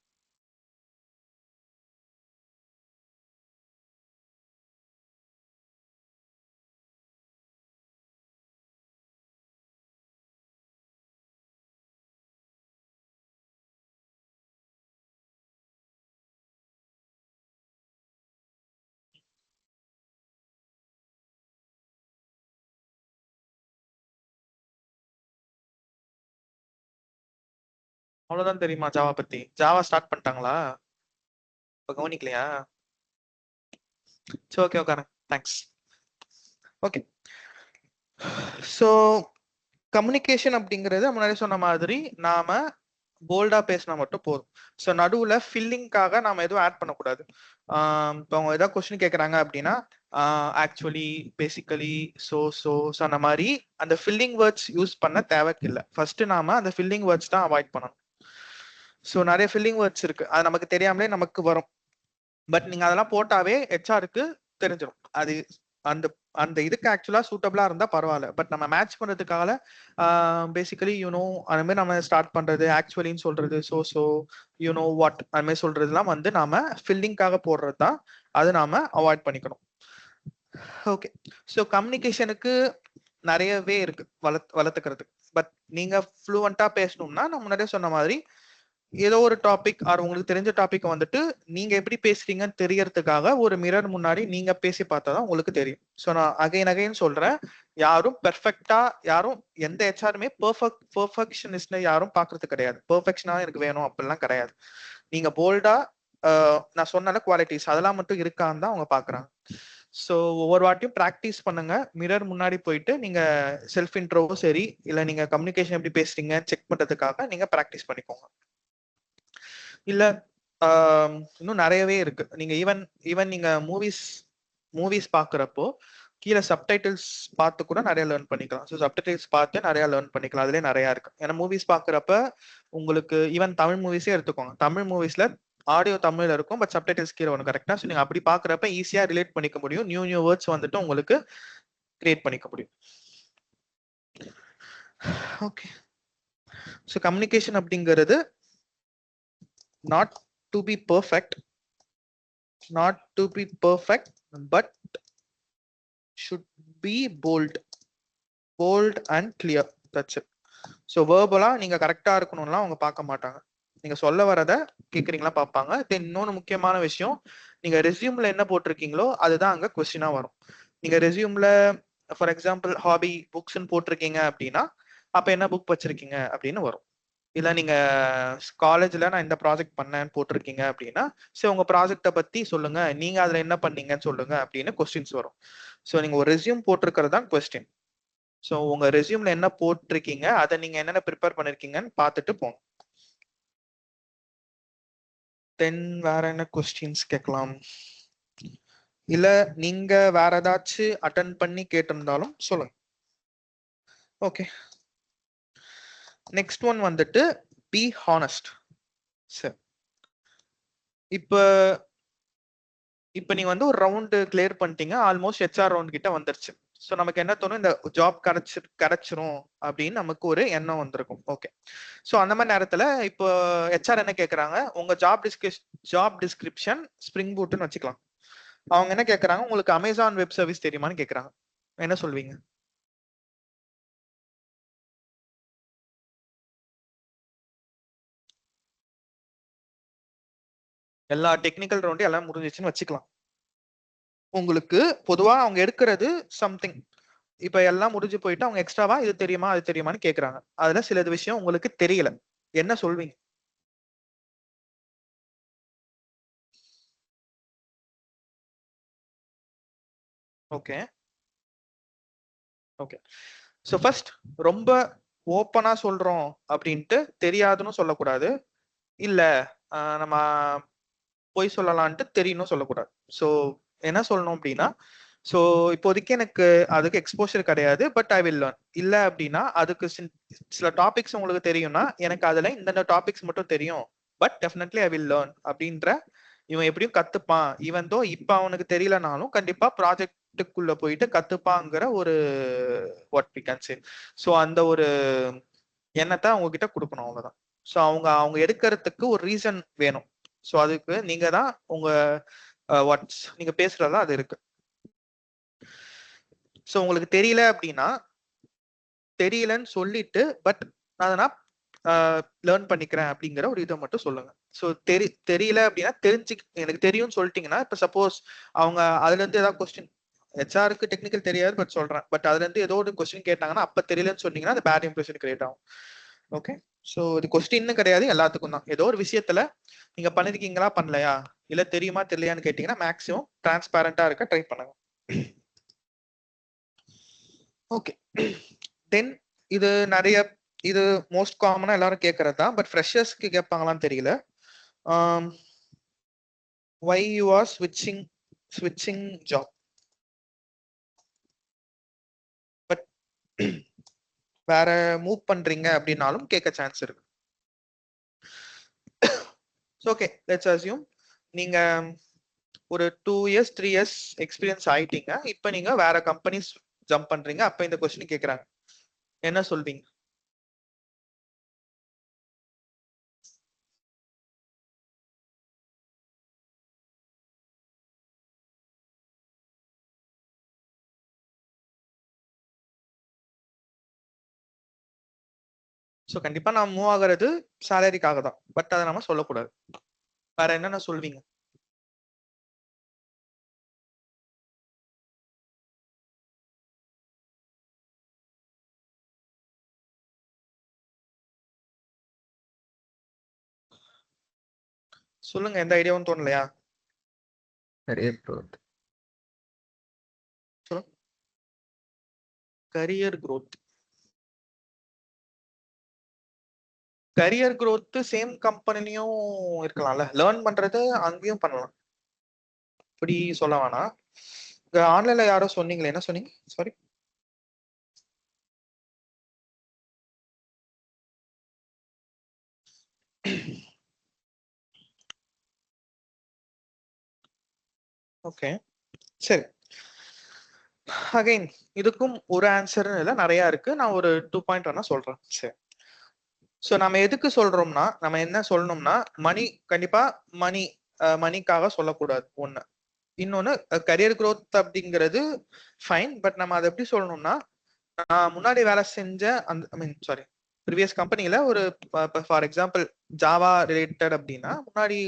அவ்வளவுதான் தெரியுமா ஜாவா பத்தி? ஜாவா ஸ்டார்ட் பண்ணிட்டாங்களா? இப்ப கவனிக்கலையா? சரி, okay okay, thanks. Okay, so communication அப்படிங்கிறது முன்னாடி சொன்ன மாதிரி நாம போல்டா பேசினா மட்டும் போதும். ஸோ நடுவுல ஃபில்லிங்காக நாம எதுவும் ஆட் பண்ணக்கூடாது. இப்போ அவங்க ஏதாவது கொஸ்டின் கேட்குறாங்க அப்படின்னா ஆக்சுவலி, பேசிக்கலி, ஸோ அந்த மாதிரி அந்த ஃபில்லிங் வேர்ட்ஸ் யூஸ் பண்ண தேவைக்கில்லை. ஃபர்ஸ்ட் நாம அந்த ஃபில்லிங் வேர்ட்ஸ் தான் அவாய்ட் பண்ணணும். ஸோ நிறைய ஃபில்லிங் வேர்ட்ஸ் இருக்கு, அது நமக்கு தெரியாமலே நமக்கு வரும். பட் நீங்க அதெல்லாம் போட்டாவே ஹெச்ஆருக்கு தெரிஞ்சிடும். அது அந்த அந்த இதுக்கு ஆக்சுவலா சூட்டபிளா இருந்தா பரவாயில்ல. பட் நம்ம மேட்ச் பண்றதுக்காக பேசிக்கலி யூனோ அந்த மாதிரி நம்ம ஸ்டார்ட் பண்றது, ஆக்சுவலின்னு சொல்றது, ஸோ யூனோ வாட் அந்த மாதிரி சொல்றதுலாம் வந்து நாம ஃபில்லிங்காக போடுறது தான். அது நாம அவாய்ட் பண்ணிக்கணும். ஓகே, ஸோ கம்யூனிகேஷனுக்கு நிறையவே இருக்கு வளர்த்துக்கிறதுக்கு. பட் நீங்க ஃப்ளூவெண்டா பேசணும்னா நான் முன்னாடியே சொன்ன மாதிரி ஏதோ ஒரு டாபிக் ஆர் உங்களுக்கு தெரிஞ்ச டாபிக் வந்துட்டு நீங்க எப்படி பேசுறீங்கன்னு தெரியறதுக்காக ஒரு மிரர் முன்னாடி நீங்க பேசி பார்த்தாதான் உங்களுக்கு தெரியும். ஸோ நான் அகைன் சொல்றேன், யாரும் பெர்ஃபெக்டா, யாரும் எந்த ஹெச்ஆருமே பெர்ஃபெக்ஷனிஸ்ட் யாரும் பாக்குறது கிடையாது. பெர்ஃபெக்ஷனா எனக்கு வேணும் அப்படிலாம் கிடையாது. நீங்க போல்டா நான் சொன்ன குவாலிட்டிஸ் அதெல்லாம் மட்டும் இருக்கான்னு தான் அவங்க பாக்குறாங்க. ஸோ ஒவ்வொரு வாட்டியும் ப்ராக்டிஸ் பண்ணுங்க, மிரர் முன்னாடி போயிட்டு நீங்க செல்ஃப் இன்ட்ரோவோ சரி, இல்லை நீங்க கம்யூனிகேஷன் எப்படி பேசுறீங்க செக் பண்றதுக்காக நீங்க ப்ராக்டிஸ் பண்ணிக்கோங்க. இல்ல இன்னும் நிறையவே இருக்கு. நீங்க ஈவன் நீங்க மூவிஸ் பாக்குறப்போ கீழே சப்டைட்டில்ஸ் பார்த்து கூட நிறைய லேர்ன் பண்ணிக்கலாம். ஸோ சப்டைட்டில்ஸ் பார்த்து நிறைய லேர்ன் பண்ணிக்கலாம். அதுலேயே நிறைய இருக்கு. ஏன்னா மூவிஸ் பார்க்குறப்ப உங்களுக்கு ஈவன் தமிழ் மூவிஸே எடுத்துக்கோங்க. தமிழ் மூவிஸ்ல ஆடியோ தமிழ்ல இருக்கும், பட் சப்டைட்டில்ஸ் கீழே வரும். கரெக்டா? ஸோ நீங்க அப்படி பார்க்குறப்ப ஈஸியா ரிலேட் பண்ணிக்க முடியும். நியூ வேர்ட்ஸ் வந்துட்டு உங்களுக்கு கிரியேட் பண்ணிக்க முடியும். ஓகே. ஸோ கம்யூனிகேஷன் அப்படிங்கிறது not to be perfect, but should be bold and clear. That's it. So verbally நீங்க கரெக்டா இருக்கணும்லாம் அவங்க பார்க்க மாட்டாங்க. நீங்க சொல்ல வரத கேக்குறீங்களா பார்ப்பாங்க. தென் இன்னொரு முக்கியமான விஷயம், நீங்க ரெஸ்யூம்ல என்ன போட்டிருக்கீங்களோ அதுதான் அங்க கொஸ்டினா வரும். நீங்க ரெஸ்யூம்ல ஃபார் எக்ஸாம்பிள் ஹாபி புக்ஸ்ன்னு போட்டிருக்கீங்க அப்படின்னா அப்ப என்ன புக் வச்சிருக்கீங்க அப்படின்னு வரும். இல்ல நீங்க காலேஜ்ல நான் இந்த ப்ராஜெக்ட் பண்ணேன்னு போட்டிருக்கீங்க அப்படின்னா சரி உங்க ப்ராஜெக்டை பத்தி சொல்லுங்க, நீங்க அதுல என்ன பண்ணீங்கன்னு சொல்லுங்க அப்படின்னு கொஸ்டின்ஸ் வரும். ஸோ நீங்க ஒரு ரெஸ்யூம் போட்டிருக்கிறது தான் கொஸ்டின். ஸோ உங்க ரெஸ்யூம்ல என்ன போட்டிருக்கீங்க, அதை நீங்க என்னென்ன ப்ரிப்பேர் பண்ணிருக்கீங்கன்னு பார்த்துட்டு போங்க. தென் வேற என்ன கொஸ்டின்ஸ் கேட்கலாம், இல்ல நீங்க வேற ஏதாச்சும் அட்டன் பண்ணி கேட்டிருந்தாலும் சொல்லுங்க. ஓகே. நெக்ஸ்ட் ஒன் வந்துட்டு பி ஹானஸ்ட். சரி, இப்ப நீங்க வந்து ஒரு ரவுண்டு கிளியர் பண்ணிட்டீங்க, ஆல்மோஸ்ட் ஹெச்ஆர் ரவுண்ட் கிட்ட வந்துருச்சு. ஸோ நமக்கு என்ன தோணும், இந்த ஜாப் கிடைச்சிரும் அப்படின்னு நமக்கு ஒரு எண்ணம் வந்திருக்கும். ஓகே. ஸோ அந்த மாதிரி நேரத்துல இப்போ ஹெச்ஆர் என்ன கேட்கறாங்க, உங்க ஜாப் டிஸ்கிரிப்ஷன் ஸ்ப்ரிங் பூட்னு வச்சுக்கலாம். அவங்க என்ன கேட்கறாங்க, உங்களுக்கு அமேசான் வெப் சர்வீஸ் தெரியுமான்னு கேட்கறாங்க. என்ன சொல்வீங்க? எல்லா டெக்னிக்கல் ரவுண்டும் எல்லாம் முடிஞ்சிச்சுன்னு வச்சுக்கலாம். உங்களுக்கு பொதுவா அவங்க எடுக்கிறது சம்திங், இப்ப எல்லாம் முடிஞ்சு போயிட்டு அவங்க எக்ஸ்ட்ராவா இது தெரியுமா அது தெரியுமான்னு கேக்குறாங்க. அதுல சிலது விஷயம் உங்களுக்கு தெரியல, என்ன சொல்வீங்க? ஓகே. ஓகே. ஸோ ஃபர்ஸ்ட் ரொம்ப ஓப்பனா சொல்றோம் அப்படின்ட்டு தெரியாதுன்னு சொல்லக்கூடாது, இல்ல நம்ம போய் சொல்லலான்ட்டு தெரியணும் சொல்லக்கூடாது. ஸோ என்ன சொல்லணும் அப்படின்னா, ஸோ இப்போதைக்கு எனக்கு அதுக்கு எக்ஸ்போஷர் கிடையாது, பட் ஐ வில் லேர்ன். இல்ல அப்படின்னா அதுக்கு சில டாபிக்ஸ் உங்களுக்கு தெரியும்னா எனக்கு அதுல இந்த டாபிக்ஸ் மட்டும் தெரியும், but definitely I will learn அப்படின்ற, இவன் எப்படியும் கத்துப்பான், ஈவன் தோ இப்ப அவனுக்கு தெரியலனாலும் கண்டிப்பா ப்ராஜெக்டுக்குள்ள போயிட்டு கத்துப்பாங்கிற ஒரு what we can say. So அந்த ஒரு எண்ணத்தை அவங்க கிட்ட கொடுக்கணும், அவ்வளவுதான். ஸோ அவங்க எடுக்கிறதுக்கு ஒரு ரீசன் வேணும். ஸோ அதுக்கு நீங்க தான் உங்க வாட்ஸ் நீங்க பேசுறதா அது இருக்கு. ஸோ உங்களுக்கு தெரியல அப்படின்னா தெரியலன்னு சொல்லிட்டு பட் அதை நான் லேர்ன் பண்ணிக்கிறேன் அப்படிங்கிற ஒரு இதை மட்டும் சொல்லுங்க. ஸோ தெரியல அப்படின்னா எனக்கு தெரியும்னு சொல்லிட்டீங்கன்னா, இப்போ சப்போஸ் அவங்க அதுல இருந்து ஏதாவது கொஸ்டின், ஹெச்ஆருக்கு டெக்னிக்கல் தெரியாது பட் சொல்றேன், பட் அதுல இருந்து ஏதோ ஒரு கொஸ்டின் கேட்டாங்கன்னா அப்ப தெரியலன்னு சொன்னீங்கன்னா அது பேட் இம்ப்ரெஷன் கிரியேட் ஆகும். ஓகே. ஸோ இது கொஸ்டின்னு கிடையாது, எல்லாத்துக்கும் தான். ஏதோ ஒரு விஷயத்துல நீங்க பண்ணிருக்கீங்களா பண்ணலையா, இல்ல தெரியுமா தெரியலையான்னு கேட்டீங்கன்னா மேக்ஸிமம் டிரான்ஸ்பேரண்டா இருக்க ட்ரை பண்ணுங்க. ஓகே. தென் இது மோஸ்ட் காமனா எல்லாரும் கேட்கறது தான், பட் ஃப்ரெஷர்ஸ்க்கு கேட்பாங்களான்னு தெரியல. why you are switching job, but வேற மூவ் பண்றீங்க அப்படின்னாலும் கேட்க சான்ஸ் இருக்கு. ஓகே, லெட்ஸ் அஸ்யூம் நீங்க ஒரு 2 years 3 years எக்ஸ்பீரியன்ஸ் ஆயிட்டீங்க, இப்ப நீங்க வேற கம்பெனிஸ் ஜம்ப் பண்றீங்க, அப்ப இந்த கொஸ்டின் கேக்குறாங்க, என்ன சொல்வீங்க? ஸோ கண்டிப்பா நான் மூவ் ஆகுறது சேலரிக்காக தான், பட் அதை நம்ம சொல்லக்கூடாது. வேற என்னென்ன சொல்வீங்க? சொல்லுங்க, எந்த ஐடியாவும் தோணலையா? Career growth. சொல்லுங்க. Career growth. Career growth same கம்பெனிலையும் இருக்கலாம்ல, லேர்ன் பண்றது அங்கேயும் பண்ணலாம், இப்படி சொல்ல வேணாம். ஆன்லைன்ல யாரோ சொன்னீங்களே, என்ன சொன்னீங்க? சாரி. ஓகே, சரி. அகைன் இதுக்கும் ஒரு ஆன்சர்னு இல்லை, நிறைய இருக்கு. நான் ஒரு 2 பாயிண்ட் வேணா சொல்றேன். சரி. ஸோ நம்ம எதுக்கு சொல்றோம்னா, நம்ம என்ன சொல்லணும்னா, மணி கண்டிப்பா மணி மணிக்காக சொல்லக்கூடாது ஒண்ணு. இன்னொன்னு கரியர் growth அப்படிங்கிறது ஃபைன். பட் நம்ம அதை எப்படி சொல்லணும்னா, நான் முன்னாடி வேலை செஞ்ச அந்த ஐ மீன் சாரி ப்ரீவியஸ் கம்பெனில ஒரு ஃபார் எக்ஸாம்பிள் ஜாவா ரிலேட்டட் அப்படின்னா முன்னாடி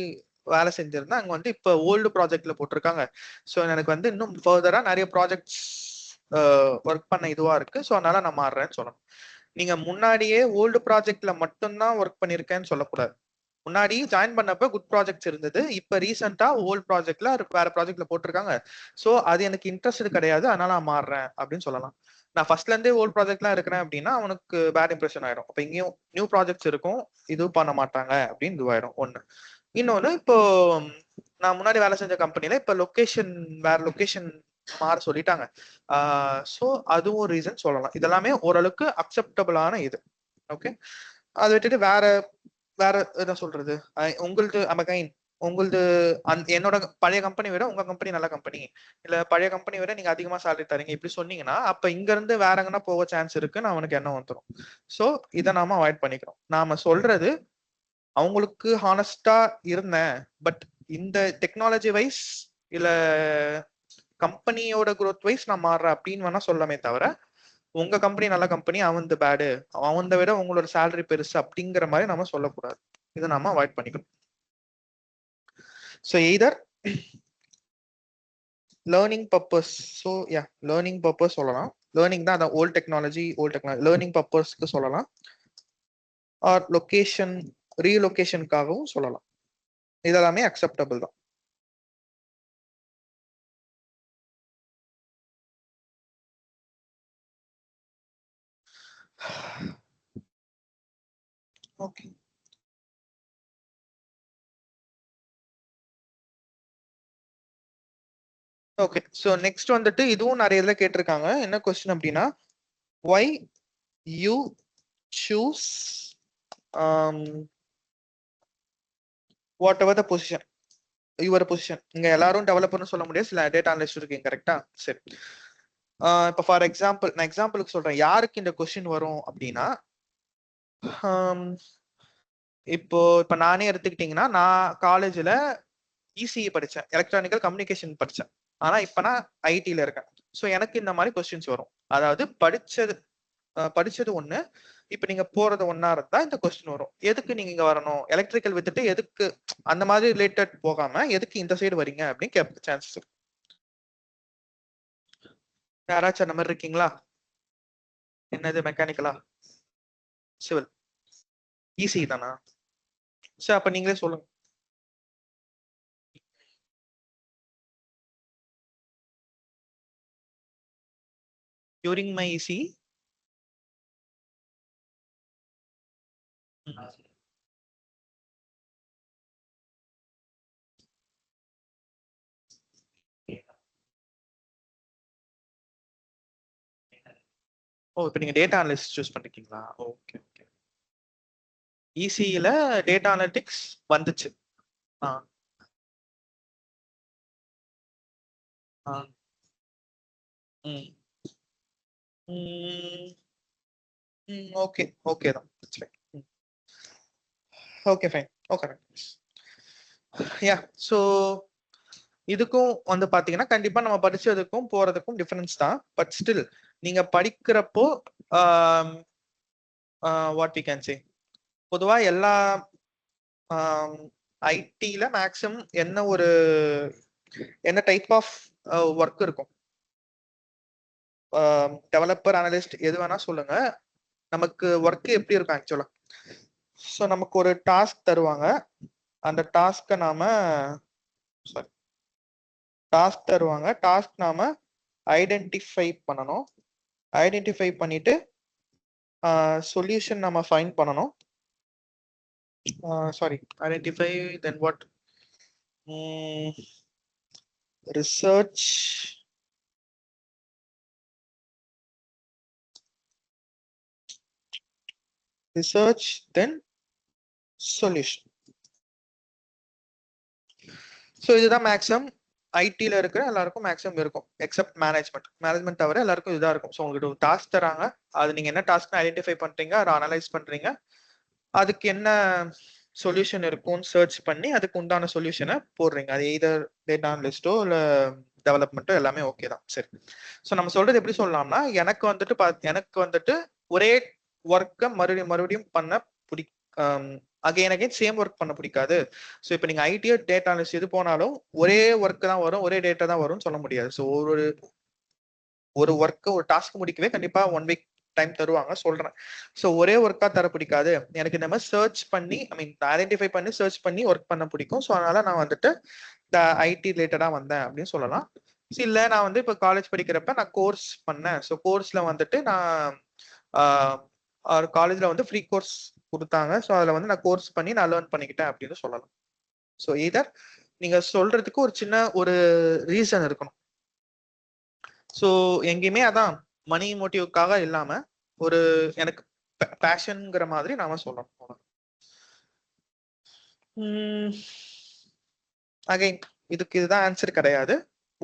வேலை செஞ்சிருந்தேன். அங்க வந்து இப்போ ஓல்டு ப்ராஜெக்ட்ல போட்டிருக்காங்க. ஸோ எனக்கு வந்து இன்னும் ஃபர்தரா நிறைய ப்ராஜெக்ட்ஸ் ஒர்க் பண்ண இதுவா இருக்கு. ஸோ அதனால நான் மாறுறேன்னு சொல்லணும். நீங்க முன்னாடியே ஓல்டு ப்ராஜெக்ட்ல மட்டும்தான் ஒர்க் பண்ணிருக்கேன்னு சொல்லக்கூடாது. முன்னாடி ஜாயின் பண்ணப்ப குட் ப்ராஜெக்ட்ஸ் இருந்தது. இப்ப ரீசெண்டா ஓல்ட் ப்ராஜெக்ட்ல வேற ப்ராஜெக்ட்ல போட்டிருக்காங்க. சோ அது எனக்கு இன்ட்ரெஸ்ட் கிடையாது, அதனால நான் மாறுறேன் அப்படின்னு சொல்லலாம். நான் ஃபர்ஸ்ட்ல இருந்தே ஓல்ட் ப்ராஜெக்ட்லாம் இருக்கிறேன் அப்படின்னா அவனுக்கு பேட் இம்ப்ரெஷன் ஆயிடும். அப்ப இங்கேயும் நியூ ப்ராஜெக்ட்ஸ் இருக்கும், இது பண்ண மாட்டாங்க அப்படின்னு இதுவாயிடும் ஒண்ணு. இன்னொன்னு, இப்போ நான் முன்னாடி வேலை செஞ்ச கம்பெனில இப்ப லொகேஷன் வேற லொகேஷன் மாற சொல்லிட்டாங்க. சோ அதுவும் ரீசன் சொல்லலாம். இதெல்லாமே ஓரளவுக்கு அக்செப்டபிளான இது. ஓகே, அதை விட்டுட்டு வேற வேற என்ன சொல்றது, உங்களது அமகைன் உங்களது என்னோட பழைய கம்பெனி விட உங்க கம்பெனி நல்ல கம்பெனி, இல்ல பழைய கம்பெனி விட நீங்க அதிகமா சேலரி தரீங்க இப்படி சொன்னீங்கன்னா, அப்ப இங்க இருந்து வேற எங்கன்னா போக சான்ஸ் இருக்குன்னு அவனுக்கு எண்ணம் வந்துடும். சோ இதை நாம அவாய்ட் பண்ணிக்கிறோம். நாம சொல்றது அவங்களுக்கு ஹானஸ்டா இருந்தேன், பட் இந்த டெக்னாலஜி வைஸ் இல்ல கம்பெனியோட growth வைஸ் நான் மாறுறேன் அப்படின்னு வேணா சொல்லமே தவிர, உங்க கம்பெனி நல்ல கம்பெனி அவன் பேடு, அவனை விட உங்களோட சேலரி பெருசு அப்படிங்கிற மாதிரி நம்ம சொல்லக்கூடாது. இதை நாம அவாய்ட் பண்ணிக்கணும். So either learning purpose, so yeah learning purpose சொல்லலாம். லேர்னிங் தான் அதான் ஓல்ட் டெக்னாலஜி லேர்னிங் பர்பஸ்க்கு சொல்லலாம். ஆர் லொகேஷன் ரீலொகேஷனுக்காகவும் சொல்லலாம். இதெல்லாமே அக்செப்டபிள் தான். Okay, okay. ஸோ நெக்ஸ்ட் வந்துட்டு இதுவும் நிறைய இதில் கேட்டிருக்காங்க. என்ன கொஸ்டின் அப்படின்னா, why you choose whatever the position, your position. இங்க எல்லாரும் டெவலப்பர்னு சொல்ல முடியாது, சில டேட்டா அனலிஸ்ட் இருக்கீங்க. கரெக்டா? சரி. இப்போ ஃபார் எக்ஸாம்பிள் நான் எக்ஸாம்பிளுக்கு சொல்றேன் யாருக்கு இந்த கொஸ்டின் வரும் அப்படின்னா, இப்போ நானே எடுத்துக்கிட்டீங்கன்னா, நான் காலேஜ்ல இசிஇ படிச்சேன், எலக்ட்ரானிக்கல் கம்யூனிகேஷன் படிச்சேன். ஆனா இப்ப நான் ஐடில இருக்கேன். ஸோ எனக்கு இந்த மாதிரி கொஸ்டின்ஸ் வரும். அதாவது படிச்சது ஒண்ணு, இப்ப நீங்க போறது ஒன்னா இருந்தா இந்த கொஸ்டின் வரும். எதுக்கு நீங்க இங்க வரணும், எலக்ட்ரிக்கல் வித்துட்டு எதுக்கு அந்த மாதிரி ரிலேட்டட் போகாம எதுக்கு இந்த சைடு வரீங்க அப்படின்னு கேட்க சான்சஸ் இருக்கு. யாராச்சும் அந்த மாதிரி இருக்கீங்களா? என்னது மெக்கானிக்கலா, சிவில், இசி தானா? சரி, அப்ப நீங்களே சொல்லுங்க. டியூரிங் மை இசி ஓ, இப்போ நீங்க டேட்டா அனலிஸ்ட் சூஸ் பண்ணிருக்கீங்களா? Okay, okay. இசியில டேட்டா அனலிட்டிக்ஸ் வந்துச்சு. ஆ, ஆ, ம், ஓகே, ஓகே தான். Okay, fine. Okay, yeah. So இதுக்கும் வந்து பாத்தீங்கன்னா கண்டிப்பா நம்ம படிச்சதுக்கும் போறதுக்கும் டிஃபரன்ஸ் தான். பட் ஸ்டில் நீங்க படிக்கிறப்போ வாட் வி கேன் சே, பொதுவா எல்லா ஐடில மேக்ஸிமம் என்ன டைப் ஆஃப் ஒர்க் இருக்கும், டெவலப்பர் அனலிஸ்ட் எது வேணா சொல்லுங்க, நமக்கு ஒர்க் எப்படி இருக்கும் ஆக்சுவலா. ஸோ நமக்கு ஒரு டாஸ்க் தருவாங்க. அந்த டாஸ்க்கை நாம ஐடென்டிஃபை பண்ணணும். ஐடென்டிஃபை பண்ணிட்டு சொல்யூஷன் நம்ம ஃபைண்ட் பண்ணணும். Sorry, identify, then what, research, research then solution. So இதுதான் மேக்ஸிமம் ஐடியில் இருக்கிற எல்லாருக்கும் மேக்ஸிமம் இருக்கும், எக்ஸப்ட் மேனேஜ்மெண்ட் தவிர எல்லாருக்கும் இதாக இருக்கும். ஸோ உங்களுக்கு ஒரு டாஸ்க் தராங்க, அது நீங்கள் என்ன டாஸ்க்னு ஐடென்டிஃபை பண்ணுறீங்க, அதை அனலைஸ் பண்ணுறீங்க, அதுக்கு என்ன சொல்யூஷன் இருக்கும்னு சர்ச் பண்ணி அதுக்கு உண்டான சொல்யூஷனை போடுறீங்க. அது எய்தர் டேட்டா அனலிஸ்டோ இல்லை டெவலப்மெண்ட்டோ எல்லாமே ஓகே தான். சரி, ஸோ நம்ம சொல்றது எப்படி சொல்லலாம்னா, எனக்கு வந்துட்டு ஒரே ஒர்க்கை மறுபடியும் பண்ண அகைன் சேம் ஒர்க் பண்ண பிடிக்காது. ஸோ இப்போ நீங்க ஐடியோ டேட்டா அனலிஸ்ட் எது போனாலும் ஒரே ஒர்க் தான் வரும், ஒரே டேட்டா தான் வரும்னு சொல்ல முடியாது. ஸோ ஒரு டாஸ்க் முடிக்கவே கண்டிப்பா 1 வீக் டைம் தருவாங்க சொல்றேன். ஸோ ஒரே ஒர்க்கா தர பிடிக்காது எனக்கு, இந்த மாதிரி சர்ச் பண்ணி ஐடென்டிஃபை பண்ணி சர்ச் பண்ணி ஒர்க் பண்ண பிடிக்கும். ஸோ அதனால நான் வந்துட்டு ஐடி ரிலேட்டடா வந்தேன் அப்படின்னு சொல்லலாம். இல்லை நான் வந்து இப்போ காலேஜ் படிக்கிறப்ப நான் கோர்ஸ் பண்ணேன். ஸோ கோர்ஸ்ல வந்துட்டு நான் காலேஜ்ல வந்து ஃப்ரீ கோர்ஸ் கொடுத்தாங்க. ஸோ அதில் வந்து நான் கோர்ஸ் பண்ணி நான் லேர்ன் பண்ணிக்கிட்டேன் அப்படின்னு சொல்லலாம். ஸோ இதர் நீங்க சொல்றதுக்கு ஒரு சின்ன ஒரு ரீசன் இருக்கணும். ஸோ எங்கேயுமே அதான் மணி மோட்டிவ்க்காக இல்லாம ஒரு எனக்கு பேஷன்ங்கிற மாதிரி நாம சொல்லணும். அகைன் இதுதான் ஆன்சர் கிடையாது,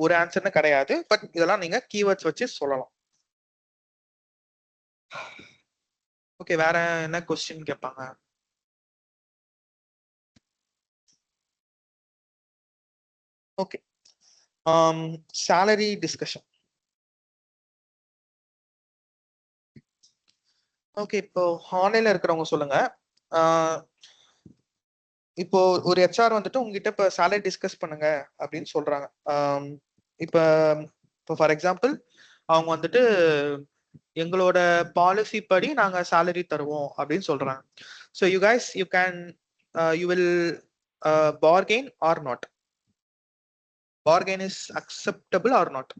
ஒரு ஆன்சர்னு கிடையாது. பட் இதெல்லாம் நீங்க கீவேர்ட்ஸ் வச்சு சொல்லலாம். ஓகே, வேற என்ன கொஸ்டின் கேட்பாங்க? Okay, salary discussion. ஓகே, இப்போ ஆன்லைன்ல இருக்கிறவங்க சொல்லுங்க. இப்போ ஒரு ஹெச்ஆர் வந்துட்டு உங்ககிட்ட இப்போ salary டிஸ்கஸ் பண்ணுங்க அப்படின்னு சொல்றாங்க. இப்போ ஃபார் எக்ஸாம்பிள் அவங்க வந்துட்டு எங்களோட பாலிசி படி நாங்க salary தருவோம் அப்படின்னு சொல்றாங்க. So you guys you will bargain or not? Bargain is acceptable or not?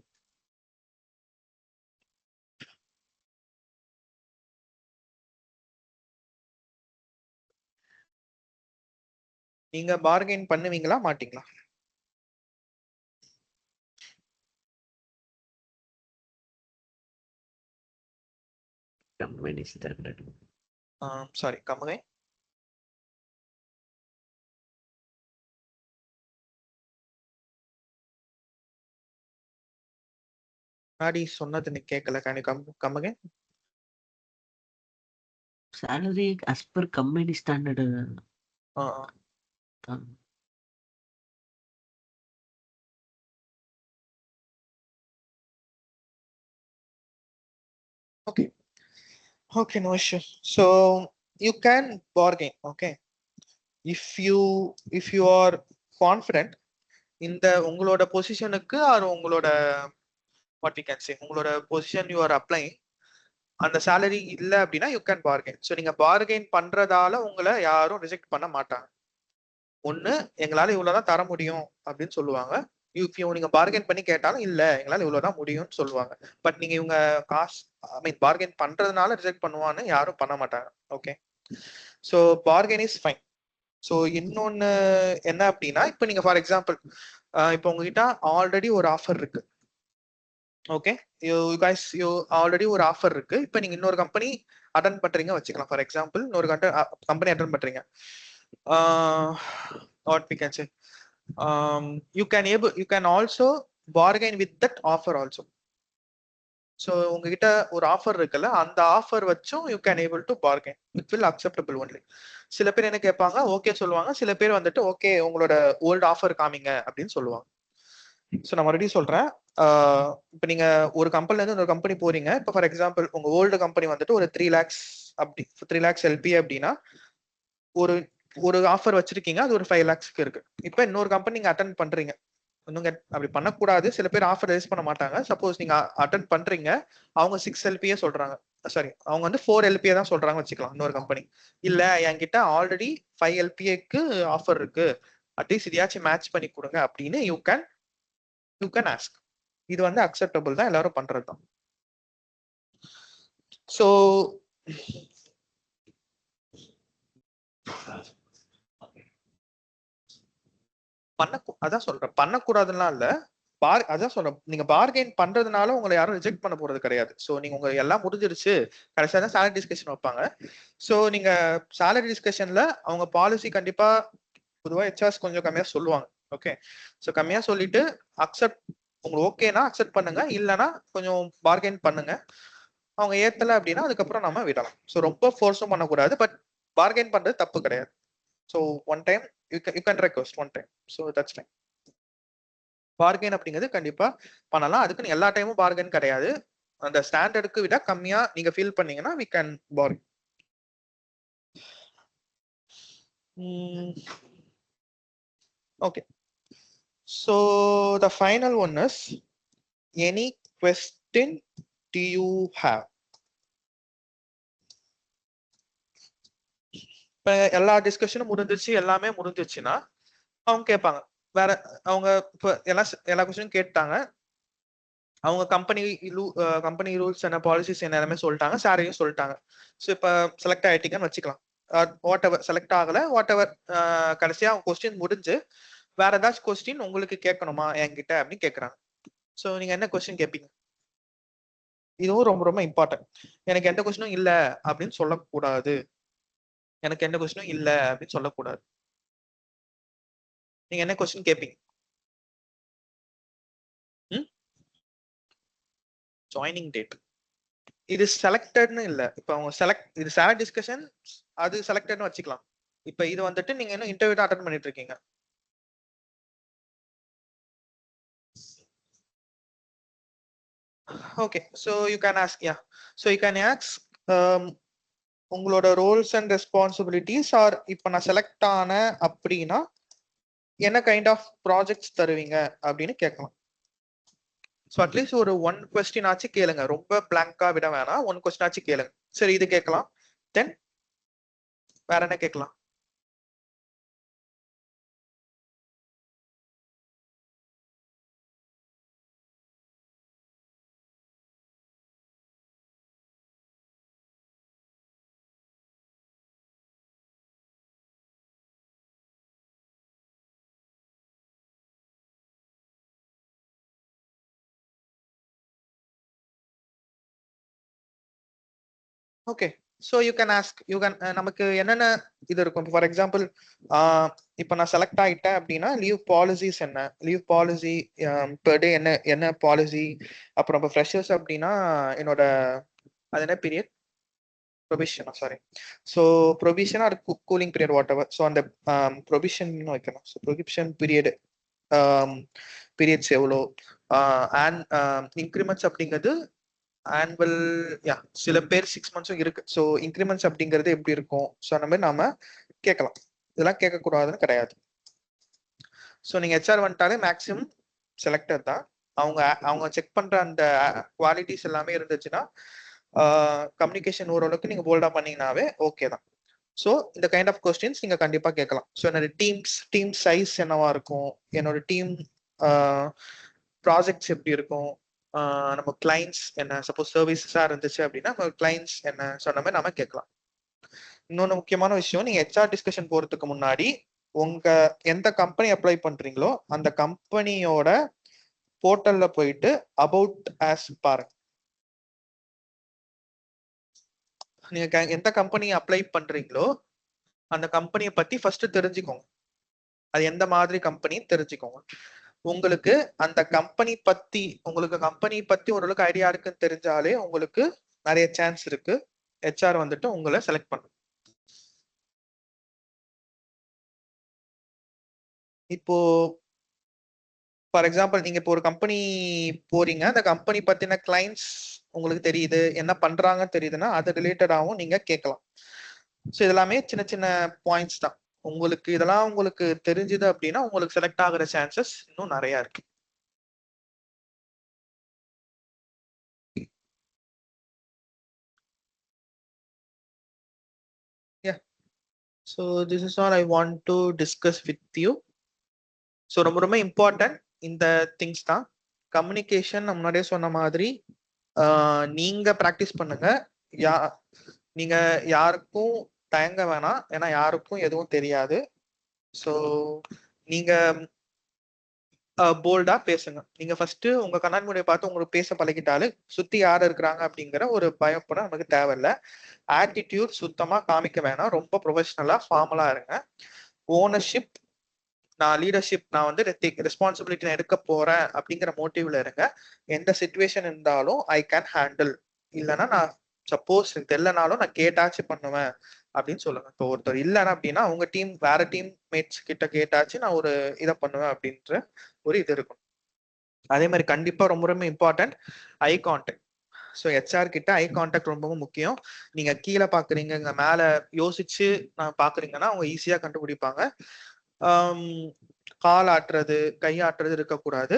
நீங்க பார்கெயின் பண்ணுவீங்களா மாட்டீங்களா? சாரி, கம்முங்க. முன்னாடி சொன்னது நீ கேட்கல, கம்முங்க. salary as per company standard. Okay, no issue. So you can bargain, okay, if you are confident இந்த உங்களோட பொசிஷனுக்கு ஆர் உங்களோட what we can say உங்களோட பொசிஷன் you are applying அந்த salary இல்ல அப்படின்னா you can bargain. ஸோ நீங்க bargain பண்றதால உங்களை யாரும் ரிஜெக்ட் பண்ண மாட்டாங்க. ஒண்ணு எங்களால இவ்வளவுதான் தர முடியும் அப்படின்னு சொல்லுவாங்க. நீங்க பார்கெயின் பண்ணி கேட்டாலும் இல்ல எங்களால இவ்வளவுதான் முடியும்னு சொல்லுவாங்க. பட் நீங்க இவங்க காசு பார்கெயின் பண்றதுனால ரிஜெக்ட் பண்ணுவான்னு யாரும் பண்ண மாட்டாங்க. Okay, so bargain is fine. So இன்னொன்னு என்ன அப்படின்னா, இப்போ நீங்க ஃபார் எக்ஸாம்பிள் இப்போ உங்ககிட்ட ஆல்ரெடி ஒரு ஆஃபர் இருக்கு. ஓகே, யூ ஆல்ரெடி ஒரு ஆஃபர் இருக்கு. இப்போ நீங்க இன்னொரு கம்பெனி அட்டன் பண்றீங்க வச்சுக்கலாம். ஃபார் எக்ஸாம்பிள் இன்னொரு கம்பெனி அட்டன் பண்றீங்க. what we can say, you can also bargain with that offer also. So உங்ககிட்ட ஒரு ஆஃபர் இருக்குல்ல, அந்த ஆஃபர் வச்சும் you can able to bargain, it will acceptable only. சில பேர் என்ன கேட்பாங்க, ஓகே சொல்லுவாங்க. சில பேர் வந்துட்டு ஓகே உங்களோட ஓல்டு ஆஃபர் காமிங்க அப்படின்னு சொல்லுவாங்க. ஸோ நான் மறுபடியும் சொல்றேன், இப்போ நீங்க ஒரு கம்பெனில இருந்து இன்னொரு கம்பெனி போறீங்க. இப்போ ஃபார் எக்ஸாம்பிள் உங்க ஓல்டு கம்பெனி வந்துட்டு ஒரு 3 lakhs அப்படி 3 lakhs LP அப்படின்னா ஒரு ஆஃபர் வச்சிருக்கீங்க, அது ஒரு 5 lakhsக்கு இருக்கு. இப்போ இன்னொரு கம்பெனி நீங்க அட்டன் பண்றீங்க. இன்னுங்க அப்படி பண்ணக்கூடாது, சில பேர் ஆஃபர் ரைஸ் பண்ண மாட்டாங்க. சப்போஸ் நீங்க அட்டன் பண்றீங்க, அவங்க 6 LPA சொல்றாங்க, சாரி அவங்க வந்து 4 LPA தான் சொல்றாங்க வச்சுக்கலாம். இன்னொரு கம்பெனி இல்ல என்கிட்ட ஆல்ரெடி 5 LPAக்கு ஆஃபர் இருக்கு, அட்லீஸ்ட் இதையாச்சும் மேட்ச் பண்ணி கொடுங்க அப்படின்னு யூ கேன் ஆஸ்க். இது வந்து அக்செப்டபிள் தான், எல்லாரும் பண்றதுதான். ஸோ அதான் சொல்றேன், பண்ணக்கூடாதுலாம் இல்ல. அதான் சொல்றேன், நீங்க பார்கெயின் பண்றதுனால உங்களை யாரும் ரிஜெக்ட் பண்ண போறது கிடையாது. ஸோ நீங்க உங்க எல்லாம் முடிஞ்சிருச்சு, கடைசியா தான் சேலரி டிஸ்கஷன் வைப்பாங்க. ஸோ நீங்க சேலரி டிஸ்கஷன்ல அவங்க பாலிசி கண்டிப்பா பொதுவா ஹெச்ஆர்ஸ் கொஞ்சம் கம்மியா சொல்லுவாங்க. ஓகே, ஸோ கம்மியா சொல்லிட்டு அக்செப்ட், உங்களுக்கு ஓகேனா அக்செப்ட் பண்ணுங்க, இல்லைன்னா கொஞ்சம் பார்கெயின் பண்ணுங்க. அவங்க ஏத்தல அப்படின்னா அதுக்கப்புறம் நம்ம விடலாம். ஸோ ரொம்ப ஃபோர்ஸும் பண்ணக்கூடாது, பட் பார்கெயின் பண்றது தப்பு கிடையாது. So one time you can request one time. So that's time. Bargain அப்படிங்கிறது கண்டிப்பா பண்ணலாம். அதுக்குன்னு எல்லா டைமும் பார்கெயின் கிடையாது. அந்த ஸ்டாண்டர்டுக்கு விட கம்மியா நீங்க ஃபீல் பண்ணீங்கன்னா we can bargain. Okay, so the final one is any question do you have? இப்ப எல்லா டிஸ்கஷனும் முடிஞ்சிச்சு, எல்லாமே முடிஞ்சிச்சுன்னா அவங்க கேட்பாங்க வேற. அவங்க இப்ப எல்லா கொஸ்டினும் கேட்டாங்க, அவங்க கம்பெனி ரூல்ஸ் என்ன, பாலிசிஸ் என்ன எல்லாமே சொல்லிட்டாங்க, சாரியும் சொல்லிட்டாங்க. ஸோ இப்ப செலக்ட் ஆயிட்டீங்கன்னு வச்சுக்கலாம். வாட் எவர் செலக்ட் ஆகல, வாட் எவர், கடைசியா அவங்க கொஸ்டின் முடிஞ்சு வேற ஏதாச்சும் கொஸ்டின் உங்களுக்கு கேட்கணுமா என்கிட்ட அப்படின்னு கேட்கறாங்க. ஸோ நீங்க என்ன கொஸ்டின் கேட்பீங்க? இதுவும் ரொம்ப ரொம்ப இம்பார்ட்டன்ட். எனக்கு எந்த கொஸ்டினும் இல்ல அப்படின்னு சொல்லக்கூடாது. எனக்கு எந்த கொஸ்டினும் இல்ல அப்படின்னு சொல்லக்கூடாது. நீங்க என்ன கொஸ்டின் கேட்பீங்க? Joining date. இது செலக்டட்னு இல்ல. இப்ப அவங்க இது சேலரி டிஸ்கஷன், அது செலக்டட்னு வச்சுக்கலாம். இப்ப இது வந்துட்டு நீங்க இன்னும் இன்டர்வியூ தான் அட்டெண்ட் பண்ணிட்டு இருக்கீங்க. Okay, so you can ask, yeah, so you can ask உங்களோட ரோல்ஸ் அண்ட் ரெஸ்பான்சிபிலிட்டிஸ் ஆர், இப்போ நான் செலக்ட் ஆனேன் அப்படின்னா என்ன கைண்ட் ஆஃப் ப்ராஜெக்ட்ஸ் தருவீங்க அப்படின்னு கேட்கலாம். ஸோ அட்லீஸ்ட் ஒரு 1 கொஸ்டின் ஆச்சு கேளுங்க, ரொம்ப பிளாங்கா விட வேணாம். 1 கொஸ்டின் ஆச்சு கேளுங்க. சரி, இது கேட்கலாம். தென் வேற என்ன கேட்கலாம்? Okay, so you can ask, நமக்கு என்னென்ன இது இருக்கும். ஃபார் எக்ஸாம்பிள், இப்போ நான் செலக்ட் ஆகிட்டேன் அப்படின்னா லீவ் பாலிசிஸ் என்ன, லீவ் பாலிசி பெர் டே என்ன என்ன பாலிசி. அப்புறம் இப்போ ஃப்ரெஷர்ஸ் அப்படின்னா என்னோட அது என்ன பீரியட், ப்ரொவிஷனா, சாரி. ஸோ ப்ரொவிஷனா அது cooling period what ever. So அந்த ப்ரொவிஷன் வைக்கணும். ஸோ ப்ரொவிஷன் பீரியட்ஸ் எவ்வளோ, அண்ட் இன்க்ரிமெண்ட்ஸ் அப்படிங்கிறது ஆனுவல், யா, சில பேர் 6 மந்த்ஸும் இருக்கு. ஸோ இன்க்ரிமெண்ட்ஸ் அப்படிங்கிறது எப்படி இருக்கும். ஸோ அந்த மாதிரி நாம கேட்கலாம். இதெல்லாம் கேட்கக்கூடாதுன்னு கிடையாது. ஸோ நீங்க ஹெச்ஆர் வந்துட்டாலே மேக்ஸிமம் செலக்டட் தான். அவங்க செக் பண்ற அந்த குவாலிட்டிஸ் எல்லாமே இருந்துச்சுன்னா, கம்யூனிகேஷன் ஓரளவுக்கு நீங்க போல்டா பண்ணீங்கன்னாவே ஓகே தான். ஸோ இந்த கைண்ட் ஆஃப் கொஸ்டின்ஸ் நீங்க கண்டிப்பா கேட்கலாம். ஸோ என்னோட டீம் சைஸ் என்னவா இருக்கும், என்னோட டீம் ப்ராஜெக்ட்ஸ் எப்படி இருக்கும், நம்ம கிளைண்ட்ஸ் என்ன, சப்போஸ் சர்வீசஸா இருந்துச்சு அப்படின்னா நம்ம கிளைண்ட்ஸ் என்ன, சொன்ன மாதிரி நம்ம கேட்கலாம். இன்னொன்று முக்கியமான விஷயம், நீங்க ஹெச்ஆர் டிஸ்கஷன் போறதுக்கு முன்னாடி உங்க எந்த கம்பெனி அப்ளை பண்றீங்களோ அந்த கம்பெனியோட போர்ட்டல்ல போயிட்டு அபவுட் ஆஸ் பாருங்க. நீங்க எந்த கம்பெனி அப்ளை பண்றீங்களோ அந்த கம்பெனியை பத்தி ஃபர்ஸ்ட் தெரிஞ்சுக்கோங்க. அது எந்த மாதிரி கம்பெனி தெரிஞ்சுக்கோங்க. உங்களுக்கு அந்த கம்பெனி பத்தி ஓரளவுக்கு ஐடியா இருக்குன்னு தெரிஞ்சாலே உங்களுக்கு நிறைய சான்ஸ் இருக்கு ஹெச்ஆர் வந்துட்டு உங்களை செலக்ட் பண்ண. இப்போ ஃபார் எக்ஸாம்பிள், நீங்க இப்போ ஒரு கம்பெனி போறீங்க, அந்த கம்பெனி பத்தின கிளைண்ட்ஸ் உங்களுக்கு தெரியுது, என்ன பண்றாங்க தெரியுதுன்னா அது ரிலேட்டடாகவும் நீங்க கேட்கலாம். ஸோ இதெல்லாமே சின்ன சின்ன பாயிண்ட்ஸ் தான். இதெல்லாம் உங்களுக்கு தெரிஞ்சுது அப்படின்னா உங்களுக்கு செலக்ட் ஆகுற சான்சஸ் இன்னும் நிறைய இருக்கு. Yeah. So this is all I want to discuss with you. So ரொம்ப ரொம்ப இம்பார்ட்டன்ட் இந்த திங்ஸ் தான். கம்யூனிகேஷன் நம்ம முன்னாடியே சொன்ன மாதிரி நீங்க ப்ராக்டிஸ் பண்ணுங்க. நீங்க யாருக்கும் தயங்க வேணாம், ஏன்னா யாருக்கும் எதுவும் தெரியாது. ஸோ நீங்க போல்டா பேசுங்க. நீங்க ஃபர்ஸ்ட் உங்க கண்ணாடி முறையை பார்த்து உங்களுக்கு பேச பழகிட்டாலே சுத்தி யார் இருக்கிறாங்க அப்படிங்கிற ஒரு பயப்பட நமக்கு தேவையில்ல. ஆட்டிடியூட் சுத்தமா காமிக்க வேணாம். ரொம்ப ப்ரொஃபஷனலா ஃபார்மலா இருங்க. ஓனர்ஷிப், நான் லீடர்ஷிப், நான் வந்து ரெஸ்பான்சிபிலிட்டி நான் எடுக்க போறேன் அப்படிங்கிற மோட்டிவ்ல இருங்க. எந்த சுச்சுவேஷன் இருந்தாலும் ஐ கேன் ஹேண்டில், இல்லைன்னா நான் சப்போஸ் தெரியலனாலும் நான் கேட்டாச்சு பண்ணுவேன் அப்படின்னு சொல்லுங்க. இப்போ ஒருத்தர் இல்லைன்னா அப்படின்னா அவங்க டீம் வேற டீம் மேட்ஸ் கிட்ட கேட்டாச்சு நான் ஒரு இதை பண்ணுவேன் அப்படின்ற ஒரு இது இருக்கும். அதே மாதிரி கண்டிப்பா ரொம்ப ரொம்ப important eye contact. So HR கிட்ட ஐ கான்டாக்ட் ரொம்பவும் முக்கியம். நீங்க கீழே பாக்குறீங்க, இங்க மேல யோசிச்சு நான் பாக்குறீங்கன்னா அவங்க ஈஸியா கண்டுபிடிப்பாங்க. கால் ஆட்டுறது, கை ஆட்டுறது இருக்கக்கூடாது.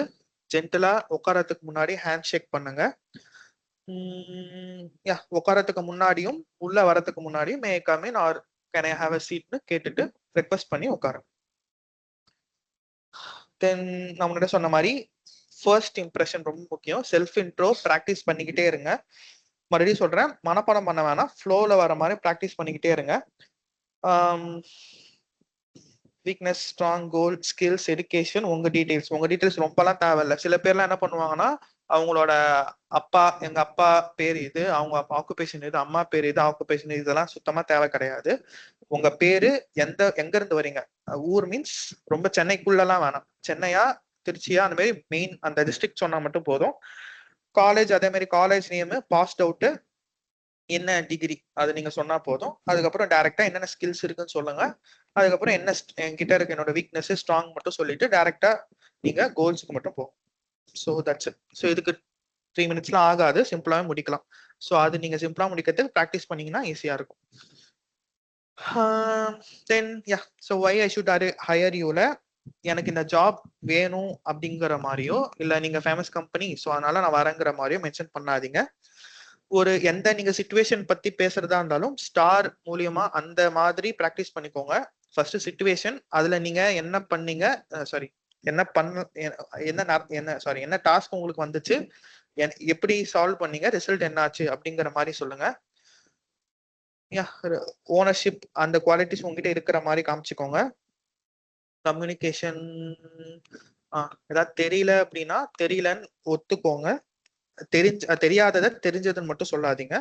ஜென்டலா உட்காரத்துக்கு முன்னாடி ஹேண்ட் ஷேக் பண்ணுங்க. உட்காரத்துக்கு முன்னாடியும் உள்ள வரதுக்கு முன்னாடியும் may come in or can I have a சீட்னு கேட்டுட்டு ரெக்வஸ்ட் பண்ணி உட்காருங்க. தென் நான் முன்னாடி சொன்ன மாதிரி ஃபர்ஸ்ட் இம்ப்ரெஷன் ரொம்ப முக்கியம். செல்ஃப் இன்ட்ரோ ப்ராக்டிஸ் பண்ணிக்கிட்டே இருங்க. மறுபடியும் சொல்றேன், மனப்பாடம் பண்ண வேணாம், ஃப்ளோல வர மாதிரி ப்ராக்டிஸ் பண்ணிக்கிட்டே இருங்க. வீக்னஸ், ஸ்ட்ராங், கோல், ஸ்கில்ஸ், எஜுகேஷன், உங்க டீடைல்ஸ் ரொம்பலாம் தேவையில்லை. சில பேர்லாம் என்ன பண்ணுவாங்கன்னா அவங்களோட அப்பா, எங்க அப்பா பேர் இது, அவங்க ஆக்குபேஷன் இது, அம்மா பேர் இது, ஆக்குபேஷன் இதெல்லாம் சுத்தமா தேவை கிடையாது. உங்க பேரு, எங்க இருந்து வரீங்க, ஊர் மீன்ஸ் ரொம்ப சென்னைக்குள்ளலாம் வேணாம், சென்னையா திருச்சியா அந்த மாதிரி மெயின் அந்த டிஸ்ட்ரிக்ட் சொன்னா மட்டும் போதும். காலேஜ், அதே மாதிரி காலேஜ் நேம், பாஸ்ட் அவுட், என்ன டிகிரி அது நீங்க சொன்னா போதும். அதுக்கப்புறம் டைரக்டா என்னென்ன ஸ்கில்ஸ் இருக்குன்னு சொல்லுங்க. அதுக்கப்புறம் என்ன என்கிட்ட இருக்கு என்னோட வீக்னஸ், ஸ்ட்ராங் மட்டும் சொல்லிட்டு டைரக்டா நீங்க கோல்ஸ்க்கு மட்டும் போகும். So that's it. ஸோ இதுக்கு 3 மினிட்ஸ்லாம் ஆகாது, சிம்பிளாவே முடிக்கலாம். ஸோ அது நீங்க சிம்பிளா முடிக்கிறதுக்கு ப்ராக்டிஸ் பண்ணீங்கன்னா ஈஸியா இருக்கும். Then so why I should hire யூல, எனக்கு இந்த ஜாப் வேணும் அப்படிங்கிற மாதிரியோ இல்லை நீங்க ஃபேமஸ் கம்பெனி ஸோ அதனால நான் வரேங்கிற மாதிரியோ மென்ஷன் பண்ணாதீங்க. ஒரு எந்த நீங்க சிச்சுவேஷன் பத்தி பேசுறதா இருந்தாலும் ஸ்டார் மூலியமா அந்த மாதிரி ப்ராக்டிஸ் பண்ணிக்கோங்க. ஃபர்ஸ்ட் சிச்சுவேஷன், அதுல நீங்க என்ன பண்ணீங்க, சாரி என்ன பண்ண, என்ன டாஸ்க் உங்களுக்கு வந்துச்சு, எப்படி சால்வ் பண்ணீங்க, ரிசல்ட் என்னாச்சு அப்படிங்கிற மாதிரி சொல்லுங்க. ஓனர்ஷிப், அந்த குவாலிட்டிஸ் உங்ககிட்ட இருக்கிற மாதிரி காமிச்சுக்கோங்க. கம்யூனிகேஷன், ஏதாவது தெரியல அப்படின்னா தெரியலன்னு ஒத்துக்கோங்க. தெரியாததை தெரிஞ்சதுன்னு மட்டும் சொல்லாதீங்க.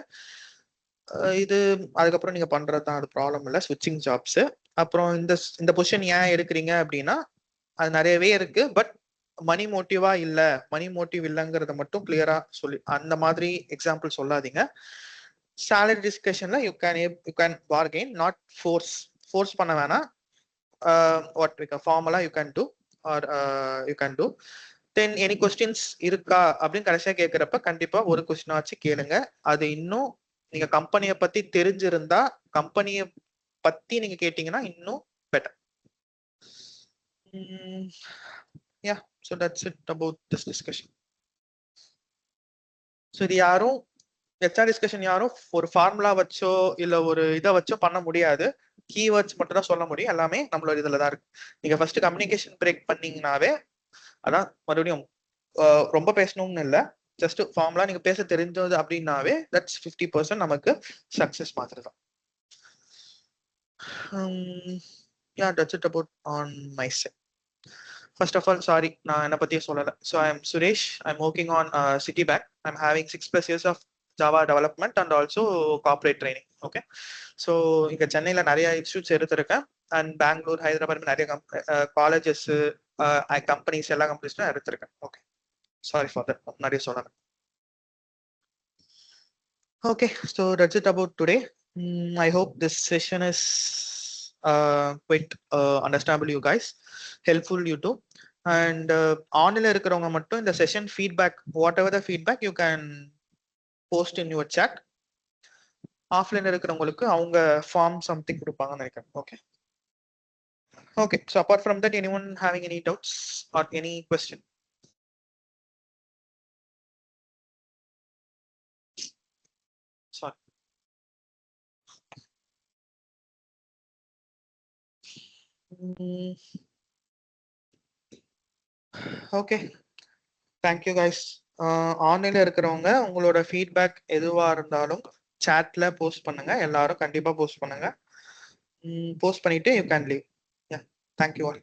இது அதுக்கப்புறம் நீங்க பண்றதுதான், அது ப்ராப்ளம் இல்லை. ஸ்விட்சிங் ஜாப்ஸ். அப்புறம் இந்த பொசிஷன் ஏன் எடுக்கிறீங்க அப்படின்னா அது நிறையவே இருக்கு, பட் மணி மோட்டிவா இல்ல, மணி மோட்டிவ் இல்லைங்கிறத மட்டும் கிளியரா சொல்லி அந்த மாதிரி எக்ஸாம்பிள் சொல்லாதீங்க. salary discussionல you can bargain, not force பண்ண வேணாம். what we can formula you can do or you can do. then any questions இருக்கா அப்படின்னு கடைசியா கேட்கிறப்ப கண்டிப்பா ஒரு கொஸ்டின் ஆச்சு கேளுங்க. அது இன்னும் நீங்க கம்பெனியை பத்தி தெரிஞ்சிருந்தா, கம்பெனியை பத்தி நீங்க கேட்டீங்கன்னா இன்னும் better. so that's it about this discussion. so இது யாரும் ஹெச்ஆர் டிஸ்கஷன் யாரும் ஒரு ஃபார்முலா வச்சோ இல்ல ஒரு இதை வச்சோ பண்ண முடியாது. கீவேர்ட்ஸ் மட்டும் தான் சொல்ல முடியும். எல்லாமே நம்மளோட இதுல தான் இருக்கு. நீங்க ஃபர்ஸ்ட் கம்யூனிகேஷன் பிரேக் பண்ணீங்கன்னாவே, அதான் மறுபடியும் ரொம்ப பேசணும்னு இல்லை, ஜஸ்ட் ஃபார்முலா நீங்க பேச தெரிஞ்சது அப்படின்னாவே தட்ஸ் 50% நமக்கு சக்சஸ் மாதிரி தான். that's it about on my side. First of all, sorry, நான் என்ன பத்தியே சொல்லல. So I am Suresh. I'm working on Citibank. I'm having 6+ years of Java development and also corporate training. Okay. So இங்க சென்னையில நிறைய institutes எடுத்திருக்கேன். And Bangalore, Hyderabad நிறைய colleges, companies, எல்லா கம்பெனிஸ்லும் எடுத்திருக்கேன். ஓகே, சாரி ஃபார் தட், நிறைய சொல்லணும். Okay, so that's it about today. I hope this session is quite understandable you guys, helpful you too. And ஆன்லைன்ல இருக்கிறவங்க மட்டும் இந்த session feedback, what ever the feedback you can post in your chat. ஆஃப்லைன்ல இருக்கிறவங்களுக்கு அவங்க form something கொடுப்பாங்கன்னு நினைக்கிறேன். Okay okay. So apart from that, anyone having any doubts or any question? Sorry. Okay, thank you guys. ஆன்லைன்ல இருக்கிறவங்க உங்களோட feedback எதுவா இருந்தாலும் சாட்ல post பண்ணுங்க. எல்லாரும் கண்டிப்பா போஸ்ட் பண்ணுங்க. போஸ்ட் பண்ணிட்டு you can leave. Thank you all.